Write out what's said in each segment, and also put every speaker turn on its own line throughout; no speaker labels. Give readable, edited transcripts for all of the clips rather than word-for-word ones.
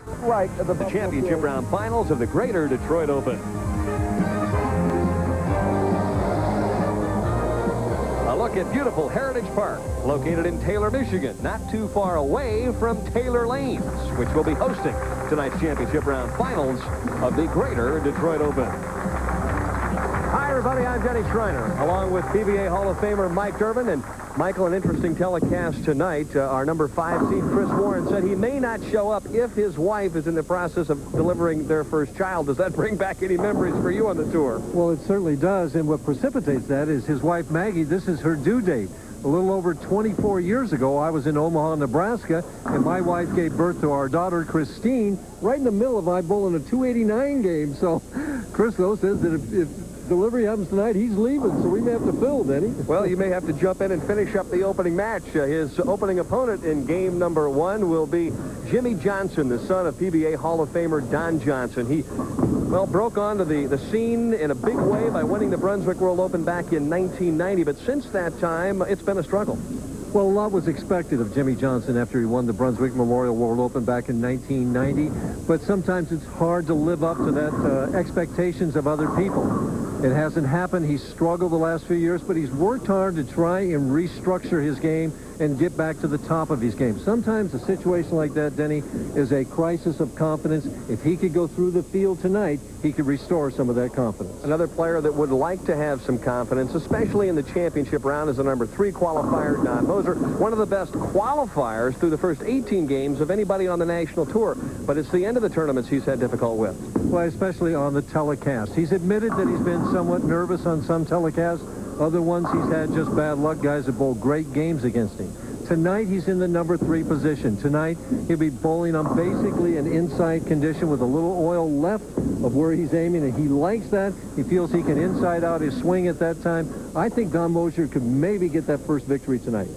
Like the championship round finals of the Greater Detroit Open. A look at beautiful Heritage Park, located in Taylor, Michigan, not too far away from Taylor Lanes, which will be hosting tonight's championship round finals of the Greater Detroit Open. Hi, everybody. I'm Denny Schreiner, along with PBA Hall of Famer Mike Durbin. And Michael, an interesting telecast tonight. Our number 5 seed, Chris Warren, said he may not show up if his wife is in the process of delivering their first child. Does that bring back any memories for you on the tour?
Well, it certainly does. And what precipitates that is his wife, Maggie. This is her due date. A little over 24 years ago, I was in Omaha, Nebraska, and my wife gave birth to our daughter, Christine, right in the middle of my bull in a 289 game. So Chris, though, says that if delivery happens tonight, he's leaving, so we may have to fill, Denny.
Well, you may have to jump in and finish up the opening match. His opening opponent in game number 1 will be Jimmy Johnson, the son of PBA Hall of Famer Don Johnson. He, well, broke onto the scene in a big way by winning the Brunswick World Open back in 1990, but since that time, it's been a struggle.
Well, a lot was expected of Jimmy Johnson after he won the Brunswick Memorial World Open back in 1990, but sometimes it's hard to live up to that expectations of other people. It hasn't happened. He's struggled the last few years, but he's worked hard to try and restructure his game and get back to the top of his game. Sometimes a situation like that, Denny, is a crisis of confidence. If he could go through the field tonight, he could restore some of that confidence.
Another player that would like to have some confidence, especially in the championship round, is the number 3 qualifier, Don Moser. One of the best qualifiers through the first 18 games of anybody on the national tour. But it's the end of the tournaments he's had difficult with.
Well, especially on the telecast. He's admitted that he's been somewhat nervous on some telecasts. Other ones he's had just bad luck. Guys have bowled great games against him. Tonight he's in the number 3 position. Tonight he'll be bowling on basically an inside condition with a little oil left of where he's aiming, and he likes that. He feels he can inside out his swing at that time. I think Don Moser could maybe get that first victory tonight.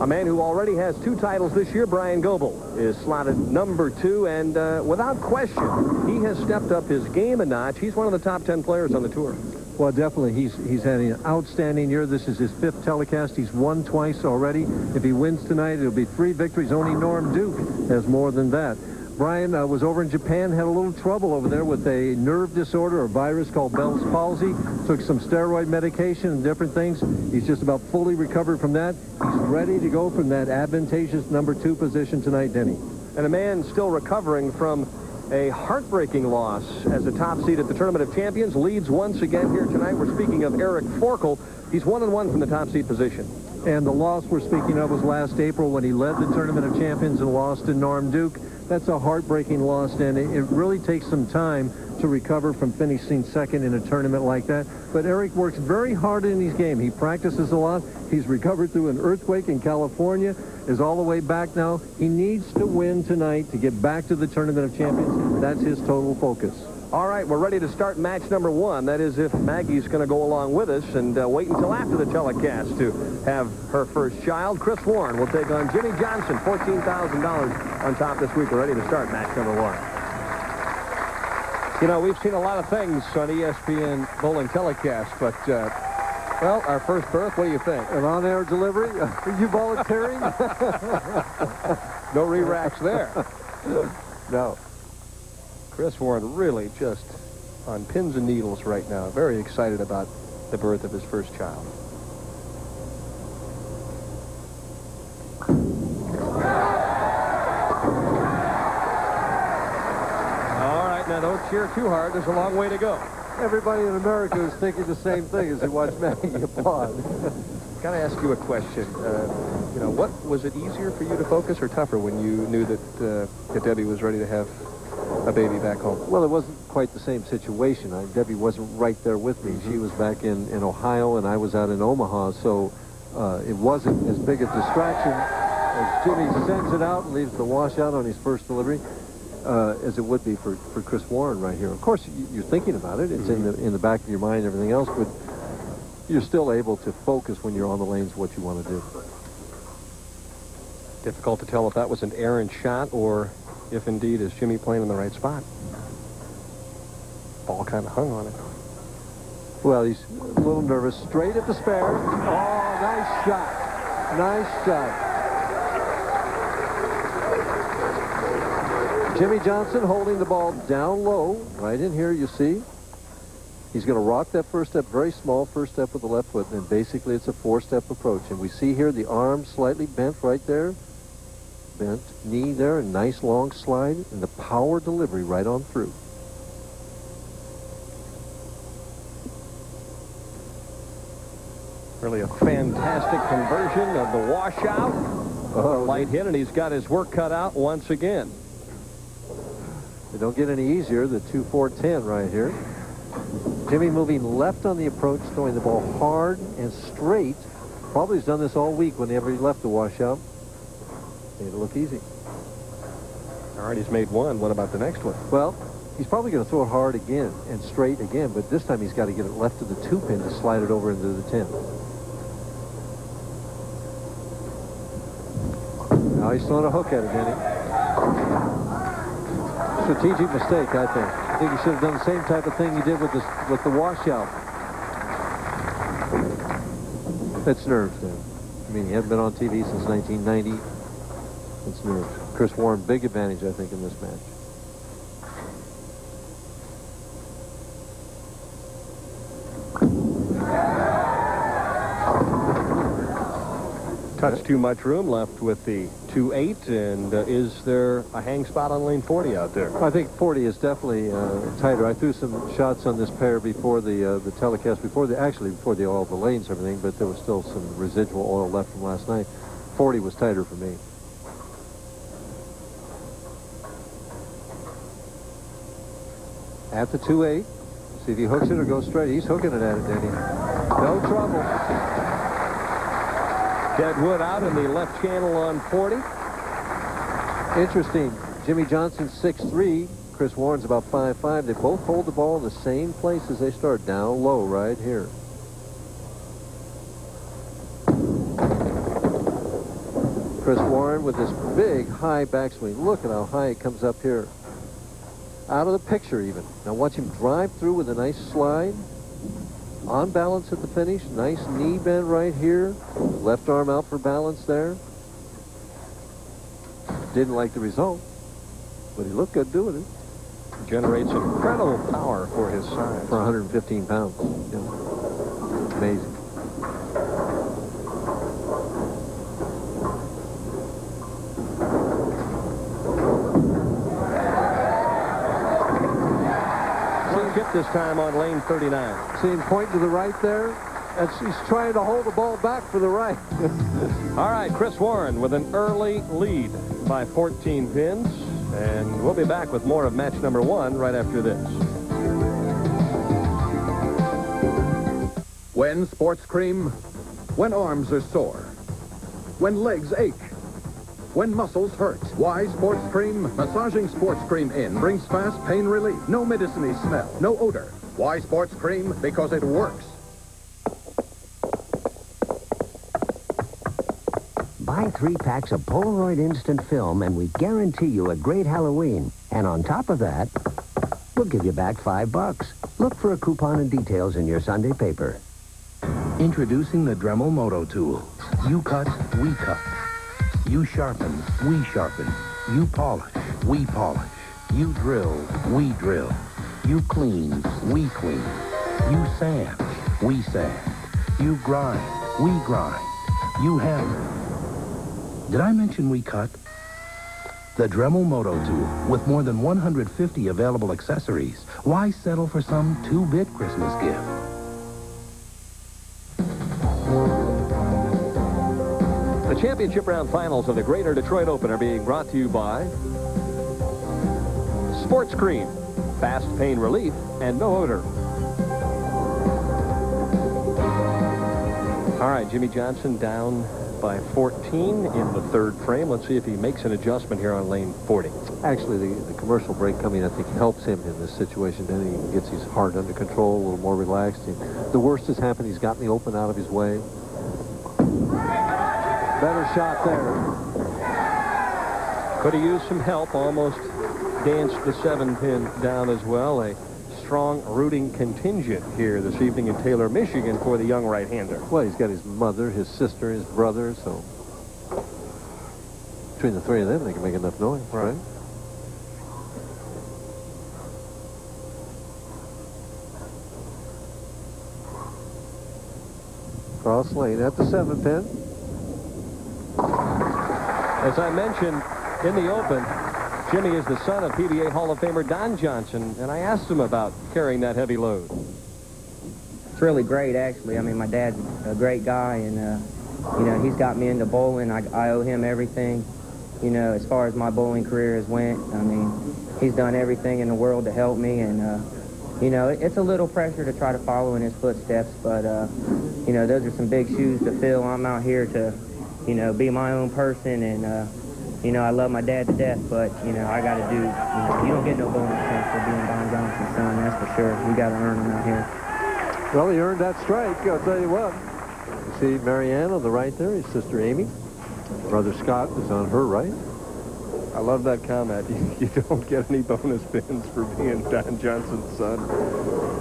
A man who already has 2 titles this year, Bryan Goebel, is slotted number 2, and without question, he has stepped up his game a notch. He's one of the top 10 players on the tour.
Well, definitely. He's had an outstanding year. This is his 5th telecast. He's won twice already. If he wins tonight, it'll be 3 victories. Only Norm Duke has more than that. Bryan was over in Japan, had a little trouble over there with a nerve disorder or virus called Bell's palsy. Took some steroid medication and different things. He's just about fully recovered from that. He's ready to go from that advantageous number 2 position tonight, Denny.
And a man still recovering from a heartbreaking loss as a top seed at the Tournament of Champions, leads once again here tonight. We're speaking of Eric Forkel. He's 1-1 from the top seed position.
And the loss we're speaking of was last April when he led the Tournament of Champions and lost to Norm Duke. That's a heartbreaking loss, and it really takes some time to recover from finishing second in a tournament like that. But Eric works very hard in his game. He practices a lot. He's recovered through an earthquake in California, is all the way back now. He needs to win tonight to get back to the Tournament of Champions. That's his total focus.
All right, we're ready to start match number 1. That is if Maggie's going to go along with us and wait until after the telecast to have her first child. Chris Warren will take on Jimmy Johnson, $14,000 on top this week. We're ready to start match number 1. You know, we've seen a lot of things on ESPN bowling telecast, but, well, our first berth, what do you think?
An on-air delivery? Are you volunteering?
No re-racks there.
No.
Chris Warren really just on pins and needles right now. Very excited about the birth of his first child. All right, now don't cheer too hard. There's a long way to go.
Everybody in America is thinking the same thing as they watch Maggie applaud.
Got to ask you a question. You know, what was it easier for you to focus or tougher when you knew that Debbie was ready to have a baby back home?
Well, it wasn't quite the same situation. Debbie wasn't right there with me. She was back in Ohio, and I was out in Omaha, so it wasn't as big a distraction as Jimmy sends it out and leaves the washout on his first delivery as it would be for Chris Warren right here. Of course, you're thinking about it. It's in the back of your mind, everything else, but you're still able to focus when you're on the lanes what you want to do.
Difficult to tell if that was an errant shot or if indeed is Jimmy playing in the right spot. Ball kind of hung on it.
Well, he's a little nervous. Straight at the spare. Oh, nice shot. Nice shot. Jimmy Johnson holding the ball down low, right in here, you see. He's going to rock that first step, very small first step with the left foot, and basically it's a four-step approach. And we see here the arm slightly bent right there. Bent knee there, a nice long slide, and the power delivery right on through.
Really a fantastic conversion of the washout. Light hit, and he's got his work cut out once again.
They don't get any easier, the 2-4-10 right here. Jimmy moving left on the approach, throwing the ball hard and straight. Probably has done this all week whenever he left the washout. Made it look easy.
All right, he's made one. What about the next one?
Well, he's probably going to throw it hard again and straight again, but this time he's got to get it left of the 2-pin to slide it over into the 10. Now he's throwing a hook at it, Denny. Strategic mistake, I think. I think he should have done the same type of thing he did with the washout. That's nerves, then. I mean, he hasn't been on TV since 1990. It's nerves. Chris Warren, big advantage, I think, in this match.
Touch too much room left with the 2-8, and is there a hang spot on lane 40 out there?
I think 40 is definitely tighter. I threw some shots on this pair before the telecast, before all the lanes and everything, but there was still some residual oil left from last night. 40 was tighter for me. At the 2-8, see if he hooks it or goes straight. He's hooking it at it, Danny. No trouble.
Deadwood out in the left channel on 40.
Interesting. Jimmy Johnson 6'3". Chris Warren's about 5'5". They both hold the ball in the same place as they start, down low right here. Chris Warren with this big high backswing. Look at how high it comes up here. Out of the picture even. Now watch him drive through with a nice slide. On balance at the finish. Nice knee bend right here. Left arm out for balance there. Didn't like the result, but he looked good doing it.
Generates incredible power for his size.
For 115 pounds. Yeah. Amazing.
This time on lane 39.
See him point to the right there? He's trying to hold the ball back for the right.
All right, Chris Warren with an early lead by 14 pins. And we'll be back with more of match number 1 right after this.
When sports cream, when arms are sore, when legs ache, when muscles hurt. Why sports cream? Massaging sports cream in brings fast pain relief. No medicine-y smell, no odor. Why sports cream? Because it works.
Buy 3 packs of Polaroid Instant Film and we guarantee you a great Halloween. And on top of that, we'll give you back $5. Look for a coupon and details in your Sunday paper.
Introducing the Dremel Moto Tool. You cut, we cut. You sharpen, we sharpen. You polish, we polish. You drill, we drill. You clean, we clean. You sand, we sand. You grind, we grind. You hammer. Did I mention we cut? The Dremel Moto Tool, with more than 150 available accessories. Why settle for some 2-bit Christmas gift?
The championship round finals of the Greater Detroit Open are being brought to you by Sports Cream, fast pain relief, and no odor. All right, Jimmy Johnson down by 14 in the 3rd frame. Let's see if he makes an adjustment here on lane 40.
Actually, the commercial break coming, I think, helps him in this situation. Then he gets his heart under control, a little more relaxed. The worst has happened. He's gotten the Open out of his way. Better shot there.
Could have used some help. Almost danced the 7-pin down as well. A strong rooting contingent here this evening in Taylor, Michigan for the young right-hander.
Well, he's got his mother, his sister, his brother, so between the 3 of them, they can make enough noise, right? Cross lane at the 7-pin.
As I mentioned in the Open, Jimmy is the son of PBA Hall of Famer Don Johnson, and I asked him about carrying that heavy load.
It's really great, actually. I mean, my dad's a great guy, and, you know, he's got me into bowling. I owe him everything, you know, as far as my bowling career has went. I mean, he's done everything in the world to help me, and, you know, it's a little pressure to try to follow in his footsteps, but, you know, those are some big shoes to fill. I'm out here to, you know, be my own person, and, you know, I love my dad to death, but, you know, I got to do, you know, you don't get no bonus points for being Don Johnson's son, that's for sure. We got to earn them out here.
Well, he earned that strike, I'll tell you what. You see Marianne on the right there, his sister Amy. Brother Scott is on her right.
I love that comment. You don't get any bonus pins for being Don Johnson's son.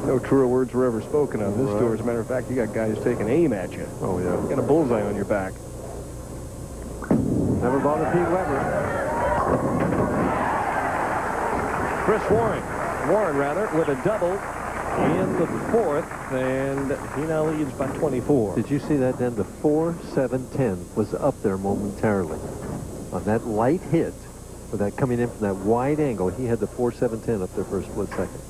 No truer words were ever spoken on this tour. As a matter of fact, you got guys taking aim at you.
Oh, yeah.
You got a bullseye on your back.
Never bothered Pete Weber.
Chris Warren with a double in the 4th, and he now leads by 24.
Did you see that then? The 4-7-10 was up there momentarily. On that light hit, with that coming in from that wide angle, he had the 4-7-10 up there for a split second.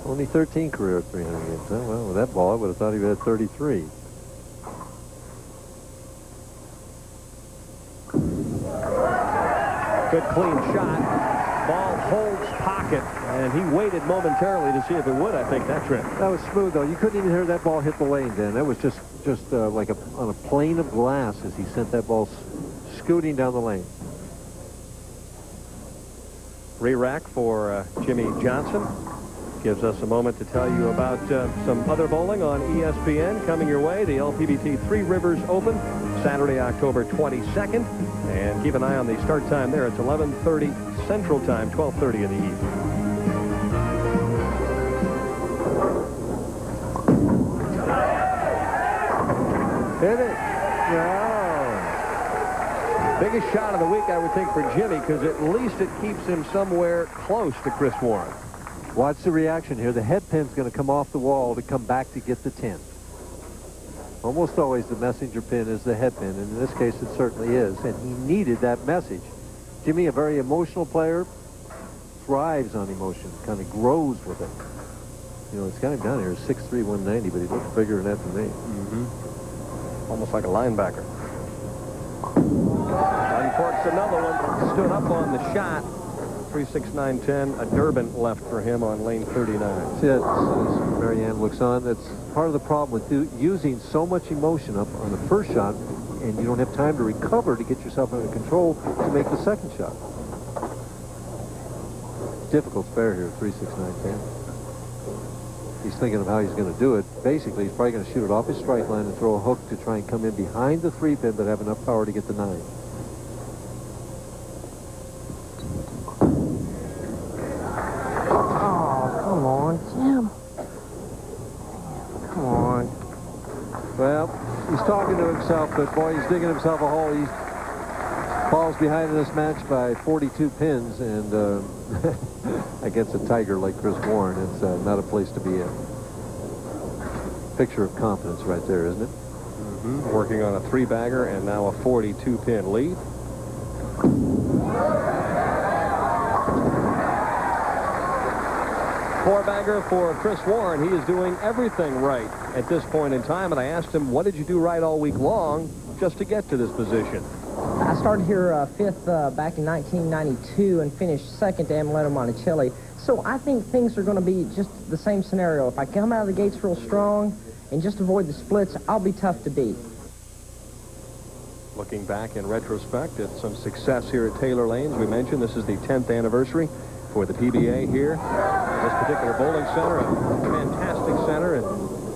Only 13 career at 300 games. Huh? Well, with that ball, I would have thought he would have 33.
Good clean shot. Ball holds pocket, and he waited momentarily to see if it would, I think, that trip.
That was smooth, though. You couldn't even hear that ball hit the lane, Dan. That was just like on a plane of glass as he sent that ball scooting down the lane.
Re-rack for Jimmy Johnson. Gives us a moment to tell you about some other bowling on ESPN coming your way. The LPBT Three Rivers Open, Saturday, October 22nd. And keep an eye on the start time there. It's 11:30 Central Time, 12:30 in the evening.
Hit it. No.
Biggest shot of the week, I would think, for Jimmy, because at least it keeps him somewhere close to Chris Warren.
Watch the reaction here. The head pin's going to come off the wall to come back to get the 10. Almost always the messenger pin is the head pin, and in this case it certainly is, and he needed that message. Jimmy, a very emotional player, thrives on emotion, kind of grows with it. You know, it's got him down here, 6'3", 190, but he looks bigger than that to me.
Almost like a linebacker. Uncorks another one, stood up on the shot. 3-6-9-10, a Durbin left for him on lane 39.
See, that's, as Marianne looks on, that's part of the problem with using so much emotion up on the first shot, and you don't have time to recover to get yourself under control to make the second shot. Difficult spare here, 3-6-9-10. He's thinking of how he's going to do it. Basically, he's probably going to shoot it off his strike line and throw a hook to try and come in behind the 3-pin, but have enough power to get the 9.
Come on, Jim. Come on.
Well, he's talking to himself, but boy, he's digging himself a hole. He falls behind in this match by 42 pins, and against a tiger like Chris Warren, it's not a place to be in. Picture of confidence right there, isn't it?
Working on a 3-bagger and now a 42-pin lead. Four-bagger for Chris Warren. He is doing everything right at this point in time, and I asked him, what did you do right all week long just to get to this position?
I started here fifth back in 1992 and finished second to Amuleto Monticelli. So I think things are going to be just the same scenario. If I come out of the gates real strong and just avoid the splits, I'll be tough to beat.
Looking back in retrospect at some success here at Taylor Lanes, we mentioned this is the 10th anniversary for the PBA here. This particular bowling center, a fantastic center in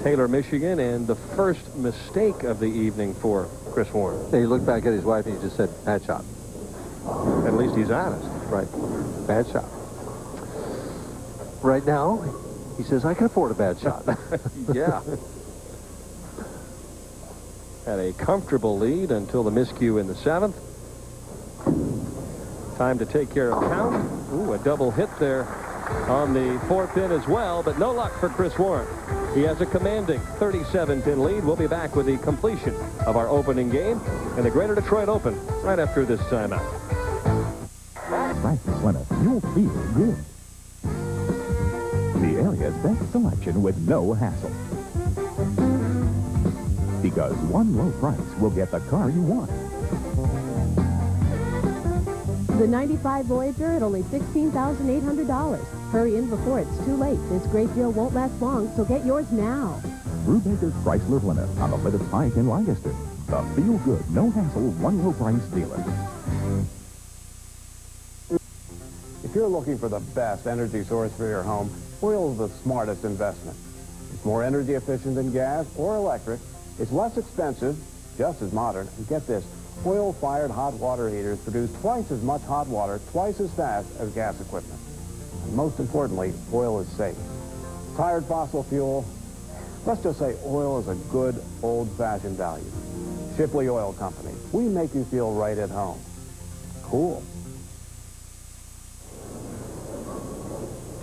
Taylor, Michigan, and the first mistake of the evening for Chris Warren.
Yeah, he looked back at his wife and he just said, bad shot.
At least he's honest.
Right. Bad shot. Right now, he says, I can afford a bad shot.
Yeah. Had a comfortable lead until the miscue in the 7th. Time to take care of count. Ooh, a double hit there on the 4-pin as well, but no luck for Chris Warren. He has a commanding 37-pin lead. We'll be back with the completion of our opening game in the Greater Detroit Open right after this timeout.
Practice winner, you'll feel good. The area's best selection with no hassle. Because one low price will get the car you want.
The 95 Voyager at only $16,800. Hurry in before it's too late. This great deal won't last long, so get yours now.
Brubaker's Chrysler Plymouth on the Plymouth Pike in Lancaster. The feel-good, no-hassle, one-low-price dealer.
If you're looking for the best energy source for your home, oil is the smartest investment. It's more energy efficient than gas or electric. It's less expensive, just as modern. And get this, oil-fired hot water heaters produce twice as much hot water, twice as fast as gas equipment. And most importantly, oil is safe. Tired fossil fuel? Let's just say oil is a good, old-fashioned value. Shipley Oil Company. We make you feel right at home. Cool.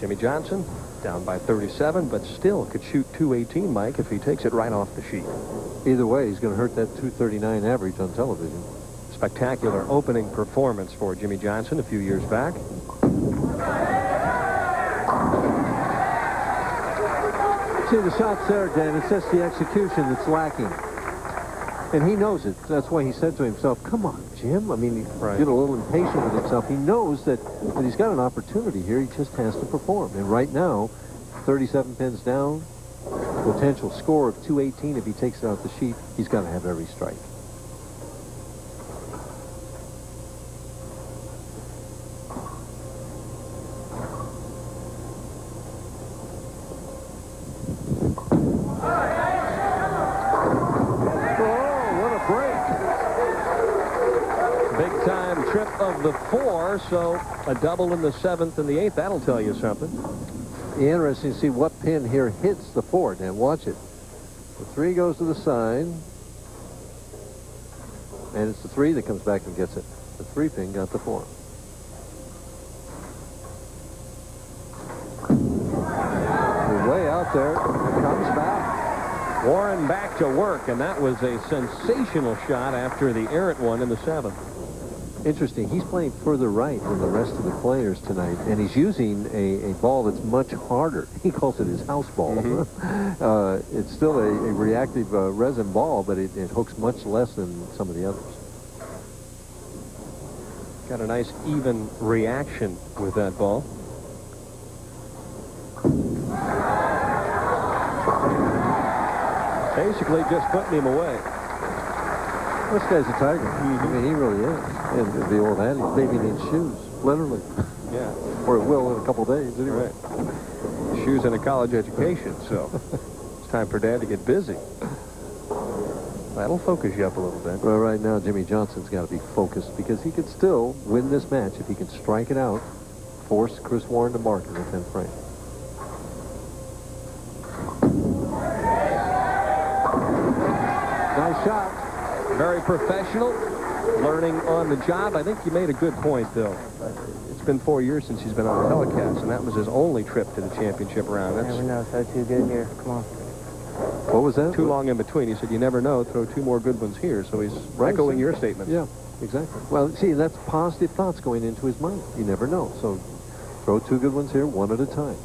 Jimmy Johnson down by 37, but still could shoot 218, Mike, if he takes it right off the sheet.
Either way, he's going to hurt that 239 average on television.
Spectacular opening performance for Jimmy Johnson a few years back.
See, the shot's there, Dan. It's just the execution that's lacking. And he knows it. That's why he said to himself, come on, Jim. I mean, he's getting a little impatient with himself. He knows that he's got an opportunity here. He just has to perform. And right now, 37 pins down, potential score of 218 if he takes it out the sheet. He's got to have every strike.
Of the 4, so a double in the 7th and the 8th. That'll tell you something.
Interesting to see what pin here hits the 4. Now watch it. The 3 goes to the side, and it's the 3 that comes back and gets it. The 3 pin got the 4. He's way out there. Comes back.
Warren back to work, and that was a sensational shot after the errant one in the 7th.
Interesting. He's playing further right than the rest of the players tonight, and he's using a ball that's much harder. He calls it his house ball. Mm-hmm. It's still a reactive resin ball, but it hooks much less than some of the others.
Got a nice even reaction with that ball. Basically just putting him away.
This guy's a tiger. I mean, he really is. And the old adage, baby needs shoes, literally.
Yeah.
Or it will in a couple days, anyway.
Right. Shoes and a college education, so it's time for Dad to get busy. That'll focus you up a little bit.
Well, right now, Jimmy Johnson's got to be focused because he could still win this match if he can strike it out, force Chris Warren to mark in the 10th frame. Nice shot.
Very professional, learning on the job. I think you made a good point, though. It's been 4 years since he's been on a telecast, and that was his only trip to the championship round.
That's... Never know. Throw 2 good here. Come on.
What was that?
Too long in between. He said, you never know. Throw 2 more good ones here. So he's echoing your statement.
Yeah, exactly. Well, see, that's positive thoughts going into his mind. You never know. So throw 2 good ones here, 1 at a time.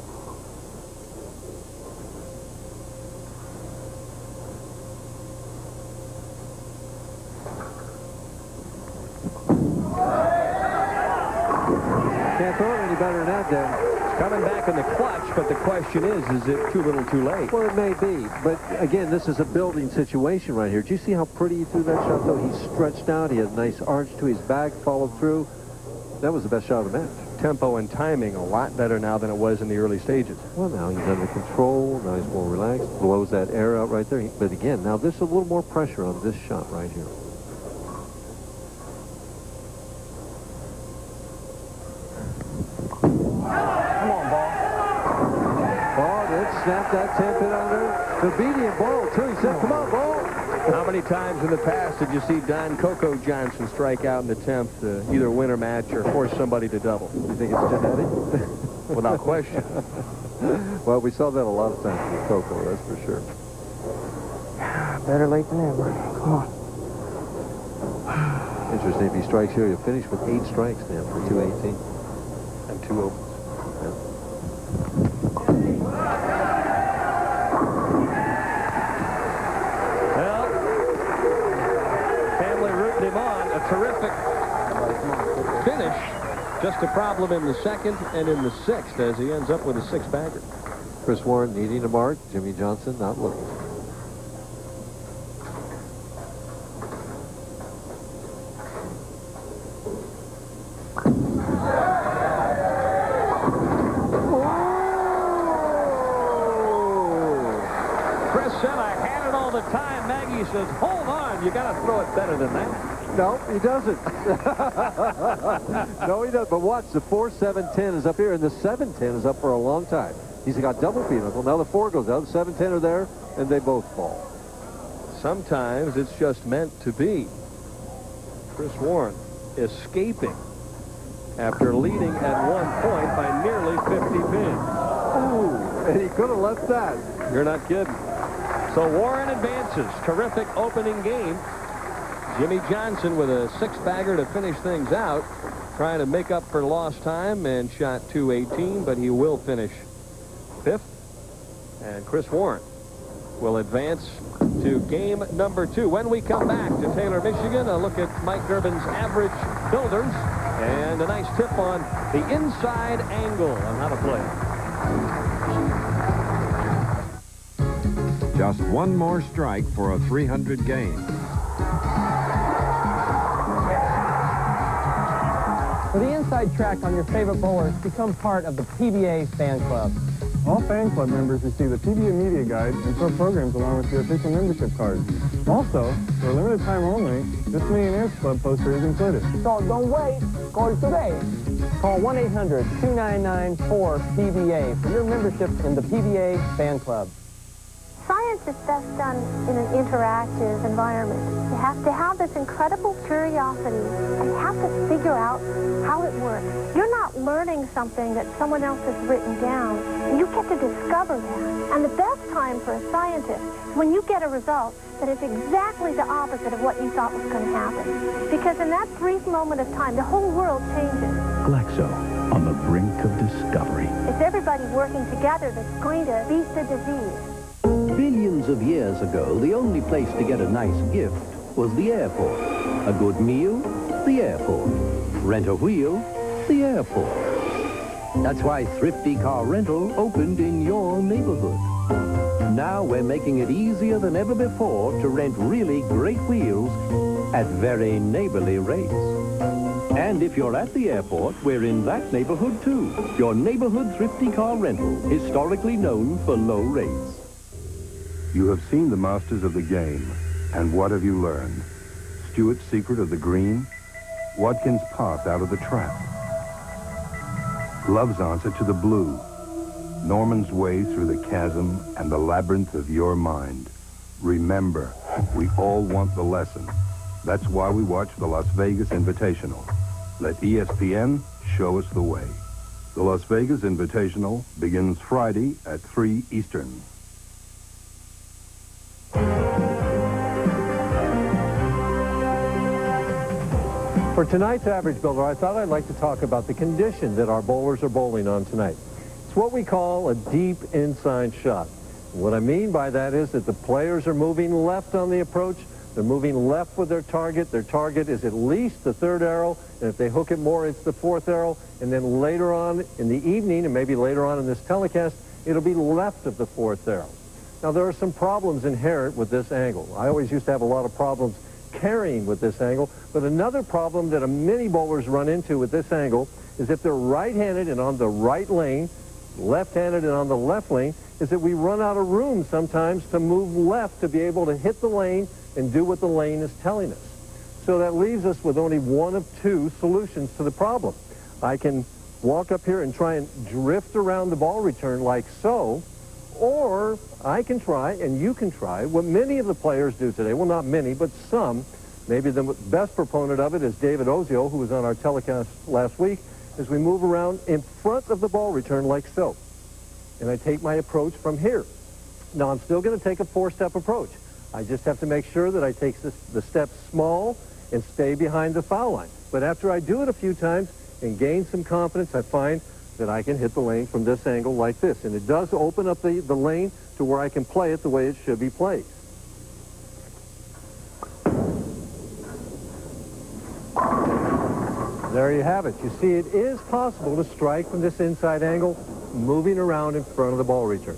Can't throw it any better than that, Dan.
It's coming back in the clutch, but the question is it too little too late?
Well, it may be, but again, this is a building situation right here. Do you see how pretty he threw that shot, though? He stretched out. He had a nice arch to his back, followed through. That was the best shot of the match.
Tempo and timing a lot better now than it was in the early stages.
Well, now he's under control. Now he's more relaxed. Blows that air out right there. But again, now there's a little more pressure on this shot right here. Snapped that 10 pin on there. The obedient ball, too. He said, come on, ball.
How many times in the past did you see Don Coco Johnson strike out in the 10th to either win a match or force somebody to double?
You think it's genetic?
without question.
Well, we saw that a lot of times with Coco, that's for sure.
Better late than never. Come on.
Interesting, if he strikes here, he'll finish with 8 strikes now for 218 and 2 opens. Yeah.
Well, family rooting him on. A terrific finish. Just a problem in the 2nd and in the 6th as he ends up with a 6-bagger.
Chris Warren needing a mark. Jimmy Johnson not looking.
He says, hold on, you got to throw it better than that.
No, he doesn't. No, he doesn't. But watch, the 4-7-10 is up here, and the 7-10 is up for a long time. He's got double pinochle. Now the 4 goes out, the 7-10 are there, and they both fall.
Sometimes it's just meant to be. Chris Warren escaping after leading at one point by nearly 50 pins.
Ooh, and he could have left that.
You're not kidding. So Warren advances. Terrific opening game. Jimmy Johnson with a 6-bagger to finish things out, trying to make up for lost time, and shot 218, but he will finish 5th. And Chris Warren will advance to game number 2. When we come back to Taylor, Michigan, a look at Mike Durbin's average builders and a nice tip on the inside angle on how to play.
Just one more strike for a 300 gain.
For the inside track on your favorite bowlers, become part of the PBA fan club.
All fan club members receive the PBA media guide and pro programs along with your official membership card. Also, for a limited time only, this Millionaires Club poster is included.
So don't wait. Call today. Call 1-800-299-4PBA for your membership in the PBA fan club.
Science is best done in an interactive environment. You have to have this incredible curiosity and you have to figure out how it works. You're not learning something that someone else has written down. You get to discover that. And the best time for a scientist is when you get a result that is exactly the opposite of what you thought was going to happen. Because in that brief moment of time, the whole world changes.
Glaxo, on the brink of discovery.
It's everybody working together that's going to beat the disease.
Billions of years ago, the only place to get a nice gift was the airport. A good meal, the airport. Rent a wheel, the airport. That's why Thrifty Car Rental opened in your neighborhood. Now we're making it easier than ever before to rent really great wheels at very neighborly rates. And if you're at the airport, we're in that neighborhood too. Your neighborhood Thrifty Car Rental, historically known for low rates.
You have seen the masters of the game, and what have you learned? Stewart's secret of the green? Watkins' path out of the trap? Love's answer to the blue? Norman's way through the chasm and the labyrinth of your mind? Remember, we all want the lesson. That's why we watch the Las Vegas Invitational. Let ESPN show us the way. The Las Vegas Invitational begins Friday at 3 Eastern.
For tonight's average builder, I thought I'd like to talk about the condition that our bowlers are bowling on tonight. It's what we call a deep inside shot. What I mean by that is that the players are moving left on the approach. They're moving left with their target. Their target is at least the 3rd arrow, and if they hook it more, it's the 4th arrow. And then later on in the evening, and maybe later on in this telecast, it'll be left of the 4th arrow. Now, there are some problems inherent with this angle. I always used to have a lot of problems carrying with this angle, but another problem that many bowlers run into with this angle is if they're right-handed and on the right lane, left-handed and on the left lane, is that we run out of room sometimes to move left to be able to hit the lane and do what the lane is telling us. So that leaves us with only one of 2 solutions to the problem. I can walk up here and try and drift around the ball return like so, or I can try, and you can try, what many of the players do today. Well, not many, but some. Maybe the best proponent of it is David Ozio, who was on our telecast last week. is we move around in front of the ball return like so. And I take my approach from here. Now, I'm still going to take a four-step approach. I just have to make sure that I take the steps small and stay behind the foul line. But after I do it a few times and gain some confidence, I find that I can hit the lane from this angle like this. And it does open up the lane to where I can play it the way it should be played. There you have it. You see, it is possible to strike from this inside angle, moving around in front of the ball return.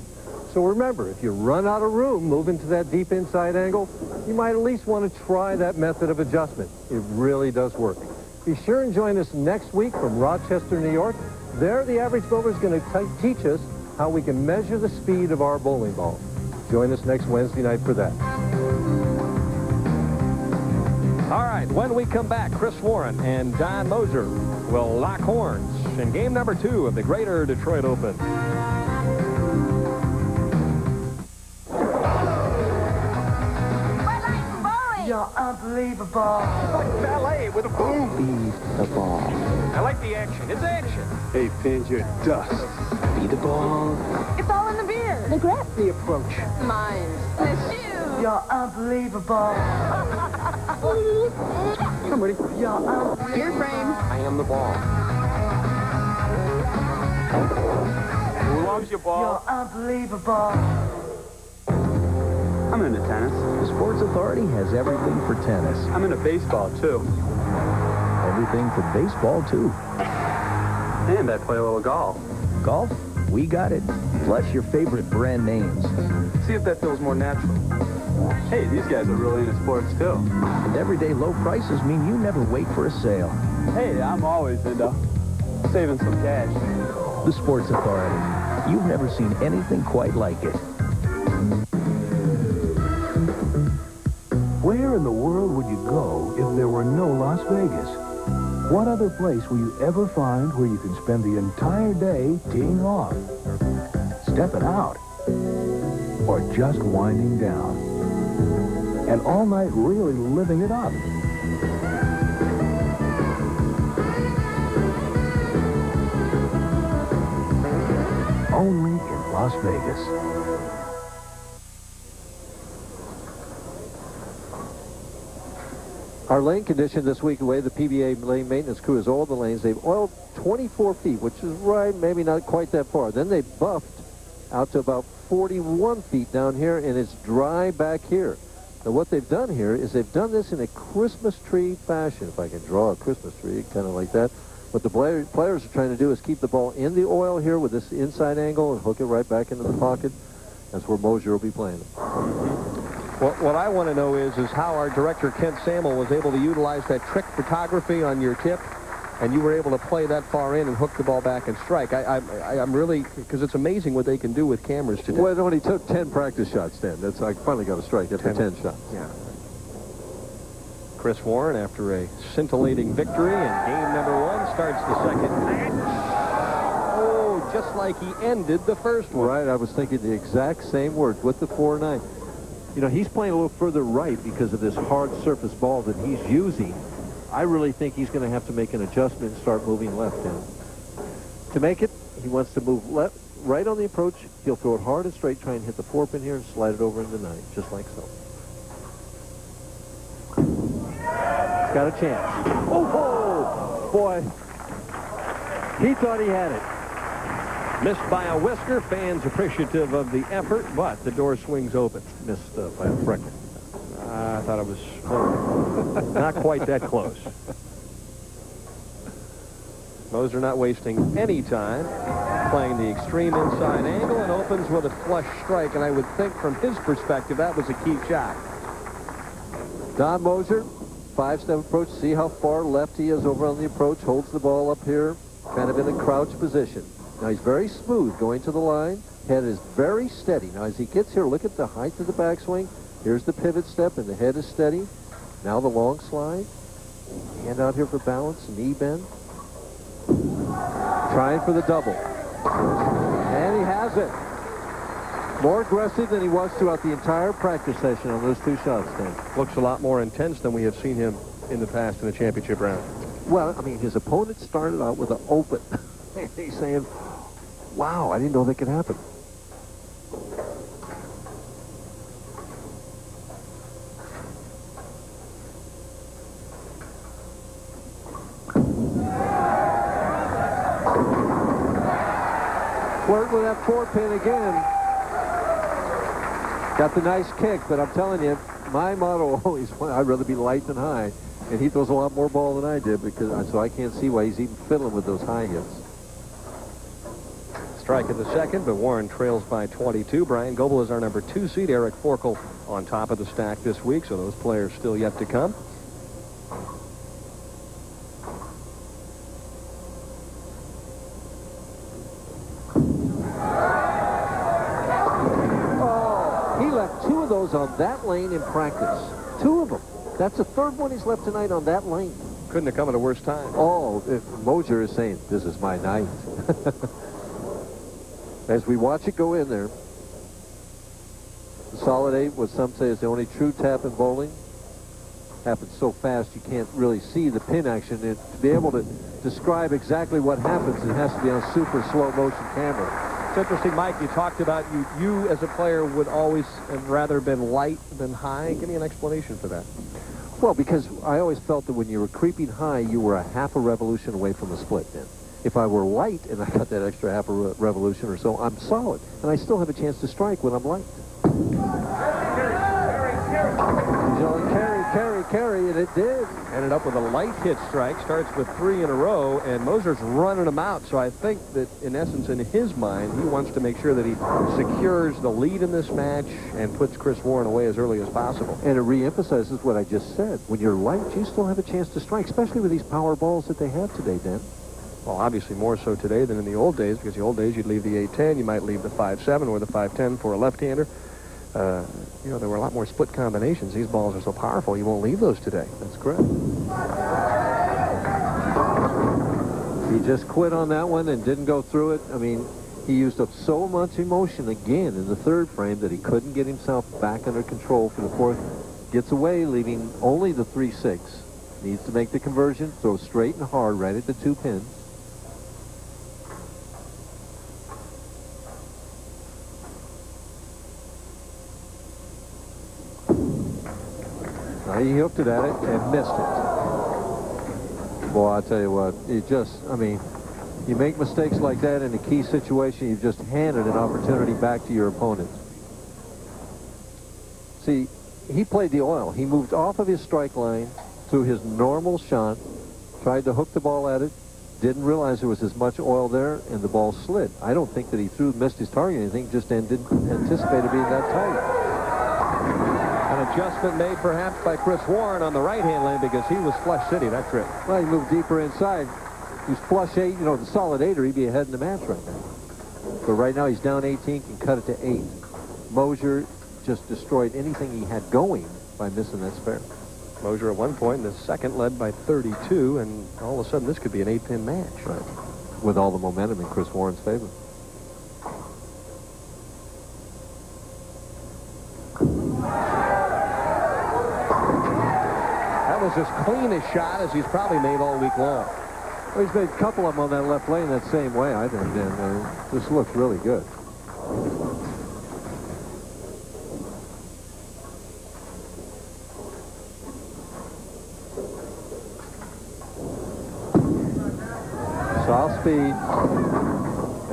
So remember, if you run out of room moving to that deep inside angle, you might at least want to try that method of adjustment. It really does work. Be sure and join us next week from Rochester, New York. There, the average bowler is going to teach us how we can measure the speed of our bowling ball. Join us next Wednesday night for that.
All right, when we come back, Chris Warren and Don Moser will lock horns in game number 2 of the Greater Detroit Open.
You're unbelievable. Like ballet with a boom.
Be the ball.
I like the action. It's action.
Hey, Pins, you're dust. Be the ball.
It's all in the beard.
The grip. The approach.
Mine. The shoe. You're unbelievable.
I'm ready.
You're unbelievable.
Gear frame. I am the ball.
Who loves your ball? You're unbelievable.
I'm into tennis.
The Sports Authority has everything for tennis.
I'm into baseball, too.
Everything for baseball, too.
And I play a little golf.
Golf? We got it. Plus your favorite brand names.
See if that feels more natural. Hey, these guys are really into sports, too.
And everyday low prices mean you never wait for a sale.
Hey, I'm always into saving some cash.
The Sports Authority. You've never seen anything quite like it.
Where in the world would you go if there were no Las Vegas? What other place will you ever find where you can spend the entire day teeing off, stepping out, or just winding down? And all night really living it up? Only in Las Vegas.
Our lane condition this week, the way the PBA lane maintenance crew has oiled the lanes, they've oiled 24 feet, which is right, maybe not quite that far. Then they buffed out to about 41 feet down here, and it's dry back here. Now, what they've done here is they've done this in a Christmas tree fashion. If I can draw a Christmas tree, kind of like that. What the players are trying to do is keep the ball in the oil here with this inside angle and hook it right back into the pocket. That's where Moser will be playing.
What I want to know is how our director, Kent Samuel, was able to utilize that trick photography on your tip, and you were able to play that far in and hook the ball back and strike. I'm really, because it's amazing what they can do with cameras today.
Well, it only took 10 practice shots, Dan. I finally got a strike after 10 shots.
Yeah. Chris Warren, after a scintillating victory in game number 1, starts the second match. Oh, just like he ended the first one.
Right, I was thinking the exact same words with the 4-9. You know, he's playing a little further right because of this hard surface ball that he's using. I really think he's going to have to make an adjustment and start moving left in. To make it, he wants to move left, right on the approach. He'll throw it hard and straight, try and hit the 4-pin here and slide it over into 9, just like so. He's got a chance. Oh, boy. He thought he had it.
Missed by a whisker. Fans appreciative of the effort, but the door swings open.
Missed by a freckle.
I thought it was not quite that close. Moser not wasting any time, playing the extreme inside angle and opens with a flush strike, and I would think from his perspective that was a key shot.
Don Moser, 5-step approach. See how far left he is over on the approach. Holds the ball up here, kind of in a crouch position. Now he's very smooth going to the line. Head is very steady. Now as he gets here, look at the height of the backswing. Here's the pivot step, and the head is steady. Now the long slide. Hand out here for balance, knee bend. Trying for the double. And he has it. More aggressive than he was throughout the entire practice session on those 2 shots, Dan.
Looks a lot more intense than we have seen him in the past in the championship round.
Well, I mean, his opponent started out with an open. He's saying, wow, I didn't know that could happen. Flirt with that 4-pin again. Got the nice kick, but I'm telling you, my motto always was I'd rather be light than high. And he throws a lot more ball than I did, so I can't see why he's even fiddling with those high hits.
Strike in the second, but Warren trails by 22. Bryan Goebel is our number 2 seed. Eric Forkel on top of the stack this week, so those players still yet to come.
Two of those on that lane in practice. 2 of them. That's the 3rd one he's left tonight on that lane.
Couldn't have come at a worse time.
Oh, Moser is saying, this is my night. As we watch it go in there, the solid 8, what some say is the only true tap in bowling. Happens so fast you can't really see the pin action. And to be able to describe exactly what happens, it has to be on super slow motion camera.
It's interesting, Mike, you talked about you as a player would always have rather been light than high. Give me an explanation for that.
Well, because I always felt that when you were creeping high, you were a half a revolution away from a split then. If I were light and I got that extra half a revolution or so, I'm solid. And I still have a chance to strike when I'm light. He's yelling, carry, carry, carry, and it did.
Ended up with a light hit strike, starts with 3 in a row, and Moser's running him out. So I think that, in essence, in his mind, he wants to make sure that he secures the lead in this match and puts Chris Warren away as early as possible.
And it reemphasizes what I just said. When you're light, you still have a chance to strike, especially with these power balls that they have today, Dan.
Well, obviously more so today than in the old days, because the old days you'd leave the 8-10, you might leave the 5-7 or the 5-10 for a left-hander. You know, there were a lot more split combinations. These balls are so powerful, you won't leave those today.
That's correct. He just quit on that one and didn't go through it. I mean, he used up so much emotion again in the 3rd frame that he couldn't get himself back under control for the 4th. Gets away, leaving only the 3-6. Needs to make the conversion, throw straight and hard right at the 2 pins. He hooked it at it and missed it. Boy, I tell you what, I mean, you make mistakes like that in a key situation, you've just handed an opportunity back to your opponent. See, he played the oil. He moved off of his strike line through his normal shot, tried to hook the ball at it, didn't realize there was as much oil there, and the ball slid. I don't think that he missed his target or anything, just didn't anticipate it being that tight.
An adjustment made perhaps by Chris Warren on the right-hand lane because he was flush city that trip.
Well, he moved deeper inside. He's flush 8, you know, the solid 8er, he'd be ahead in the match right now. But right now he's down 18, can cut it to 8. Moser just destroyed anything he had going by missing that spare.
Moser at one point in the second led by 32, and all of a sudden this could be an 8-pin match.
Right. With all the momentum in Chris Warren's favor.
That was as clean a shot as he's probably made all week long.
Well, he's made a couple of them on that left lane that same way, I think, and this looks really good. Soft speed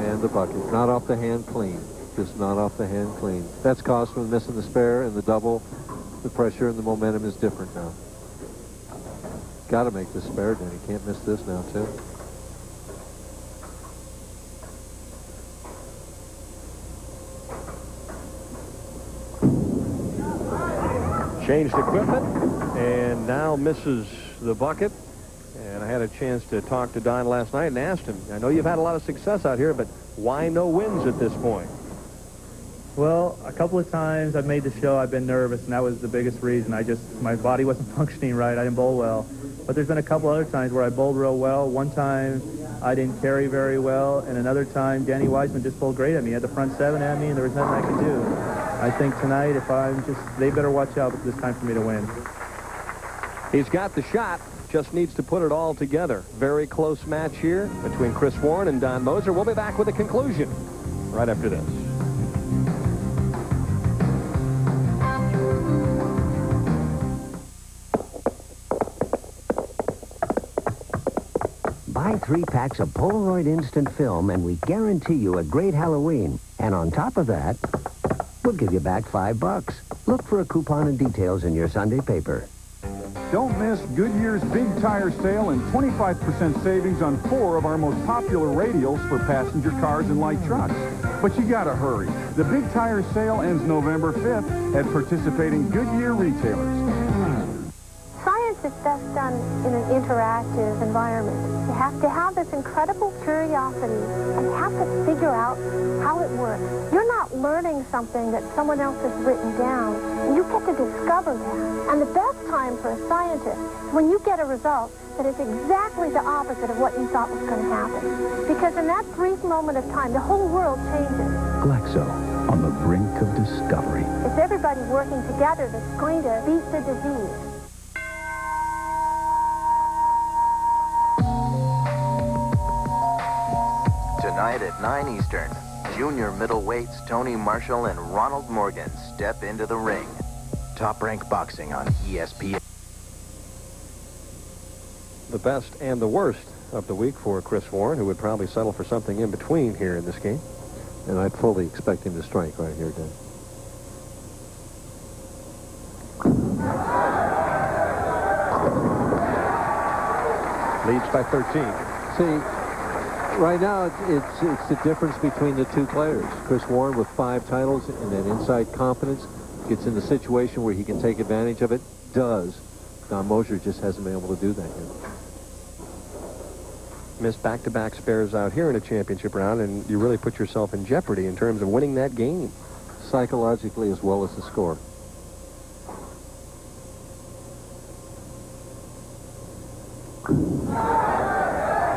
and the bucket. Not off the hand clean. Just not off the hand clean. That's caused from missing the spare and the double. The pressure and the momentum is different now. Got to make this spare, then. He can't miss this now, too.
Changed equipment and now misses the bucket. And I had a chance to talk to Don last night and asked him, I know you've had a lot of success out here, but why no wins at this point?
Well, a couple of times I've made the show, I've been nervous, and that was the biggest reason. my body wasn't functioning right. I didn't bowl well. But there's been a couple other times where I bowled real well. One time I didn't carry very well, and another time Danny Wiseman just bowled great at me. He had the front 7 at me, and there was nothing I could do. I think tonight, they better watch out because it's time for me to win.
He's got the shot. just needs to put it all together. Very close match here between Chris Warren and Don Moser. We'll be back with a conclusion right after this.
Buy 3 packs of Polaroid Instant Film, and we guarantee you a great Halloween. And on top of that, we'll give you back $5. Look for a coupon and details in your Sunday paper.
Don't miss Goodyear's Big Tire Sale and 25% savings on 4 of our most popular radials for passenger cars and light trucks. But you gotta hurry. The Big Tire Sale ends November 5th at participating Goodyear retailers.
Science is best done in an interactive environment. You have to have this incredible curiosity and you have to figure out how it works. You're not learning something that someone else has written down, and you get to discover that. And the best time for a scientist is when you get a result that is exactly the opposite of what you thought was going to happen. Because in that brief moment of time, the whole world changes.
Glaxo, on the brink of discovery.
It's everybody working together that's going to beat the disease.
Tonight at 9 Eastern, junior middleweights Tony Marshall and Ronald Morgan step into the ring. Top Rank Boxing on ESPN.
The best and the worst of the week for Chris Warren, who would probably settle for something in between here in this game.
And I'd fully expect him to strike right here, Dan.
Leads by 13.
See, right now, it's the difference between the two players. Chris Warren with 5 titles and that inside confidence gets in the situation where he can take advantage of it. Don Moser just hasn't been able to do that yet.
Missed back-to-back spares out here in a championship round, and you really put yourself in jeopardy in terms of winning that game.
Psychologically as well as the score.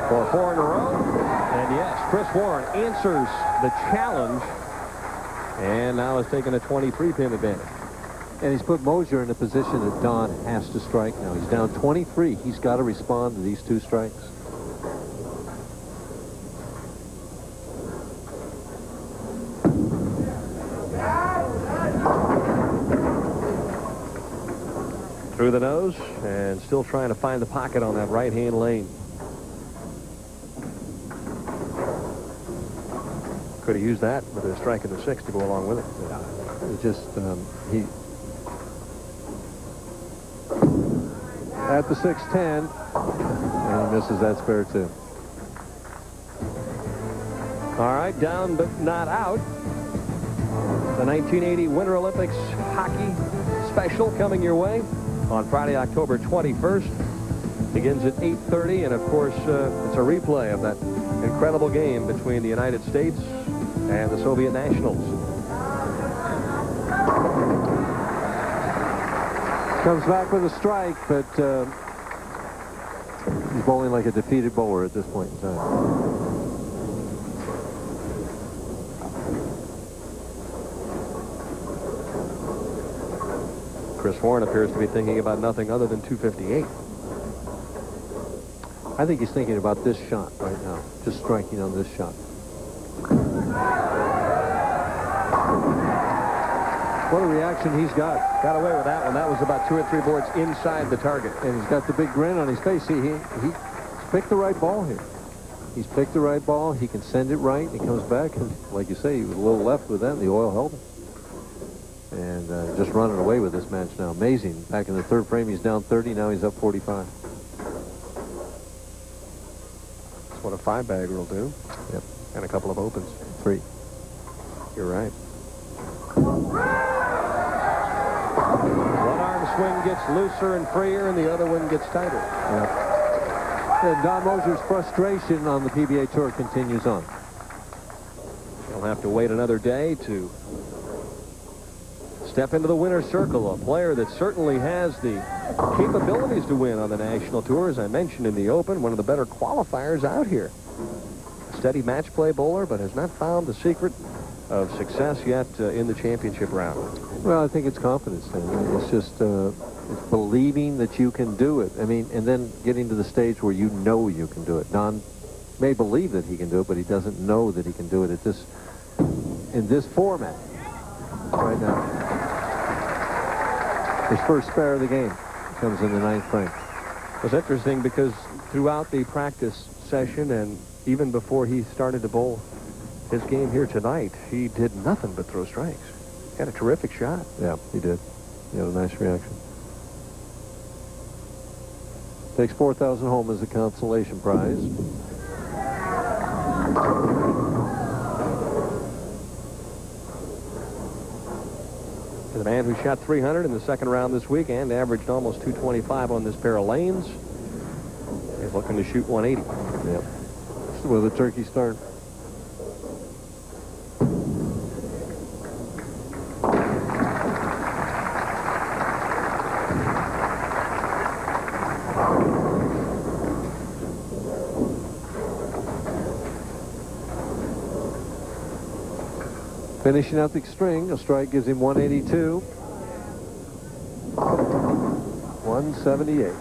For 4 in a row. And yes, Chris Warren answers the challenge. And now is taking a 23-pin advantage.
And he's put Moser in a position that Don has to strike now. He's down 23. He's got to respond to these 2 strikes.
Through the nose, and still trying to find the pocket on that right-hand lane. Could have used that with a strike in the 6 to go along with it.
Yeah. It just, he... At the 6-10, and he misses that spare too.
All right, down but not out. The 1980 Winter Olympics hockey special coming your way on Friday, October 21st. Begins at 8:30, and of course, it's a replay of that incredible game between the United States and the Soviet nationals.
Comes back with a strike, but he's bowling like a defeated bowler at this point in time.
Chris Warren appears to be thinking about nothing other than 258.
I think he's thinking about this shot right now, just striking on this shot. What a reaction he's got.
Got away with that one. That was about 2 or 3 boards inside the target.
And he's got the big grin on his face. He's picked the right ball here. He's picked the right ball. He can send it right. And he comes back. And like you say, he was a little left with that. And the oil held him. And just running away with this match now. Amazing. Back in the 3rd frame, he's down 30. Now he's up 45.
That's what a 5-bagger will do.
Yep.
And a couple of opens.
3.
You're right. One arm swing gets looser and freer, and the other one gets tighter.
Yep. And Don Moser's frustration on the PBA Tour continues on.
He'll have to wait another day to step into the winner's circle. A player that certainly has the capabilities to win on the national tour, as I mentioned in the Open, one of the better qualifiers out here. A steady match play bowler, but has not found the secret of success yet in the championship round.
Well, I think it's confidence. It's just It's believing that you can do it. I mean, and then getting to the stage where you know you can do it. Don may believe that he can do it, but he doesn't know that he can do it at this, in this format right now. His first spare of the game comes in the 9th frame.
It was interesting because throughout the practice session and even before he started to bowl his game here tonight, he did nothing but throw strikes. He had a terrific shot.
Yeah, he did. He had a nice reaction. Takes 4,000 home as a consolation prize.
The man who shot 300 in the second round this week and averaged almost 225 on this pair of lanes is looking to shoot 180.
Yep. With a turkey start. Finishing out the string, a strike gives him 182. 178.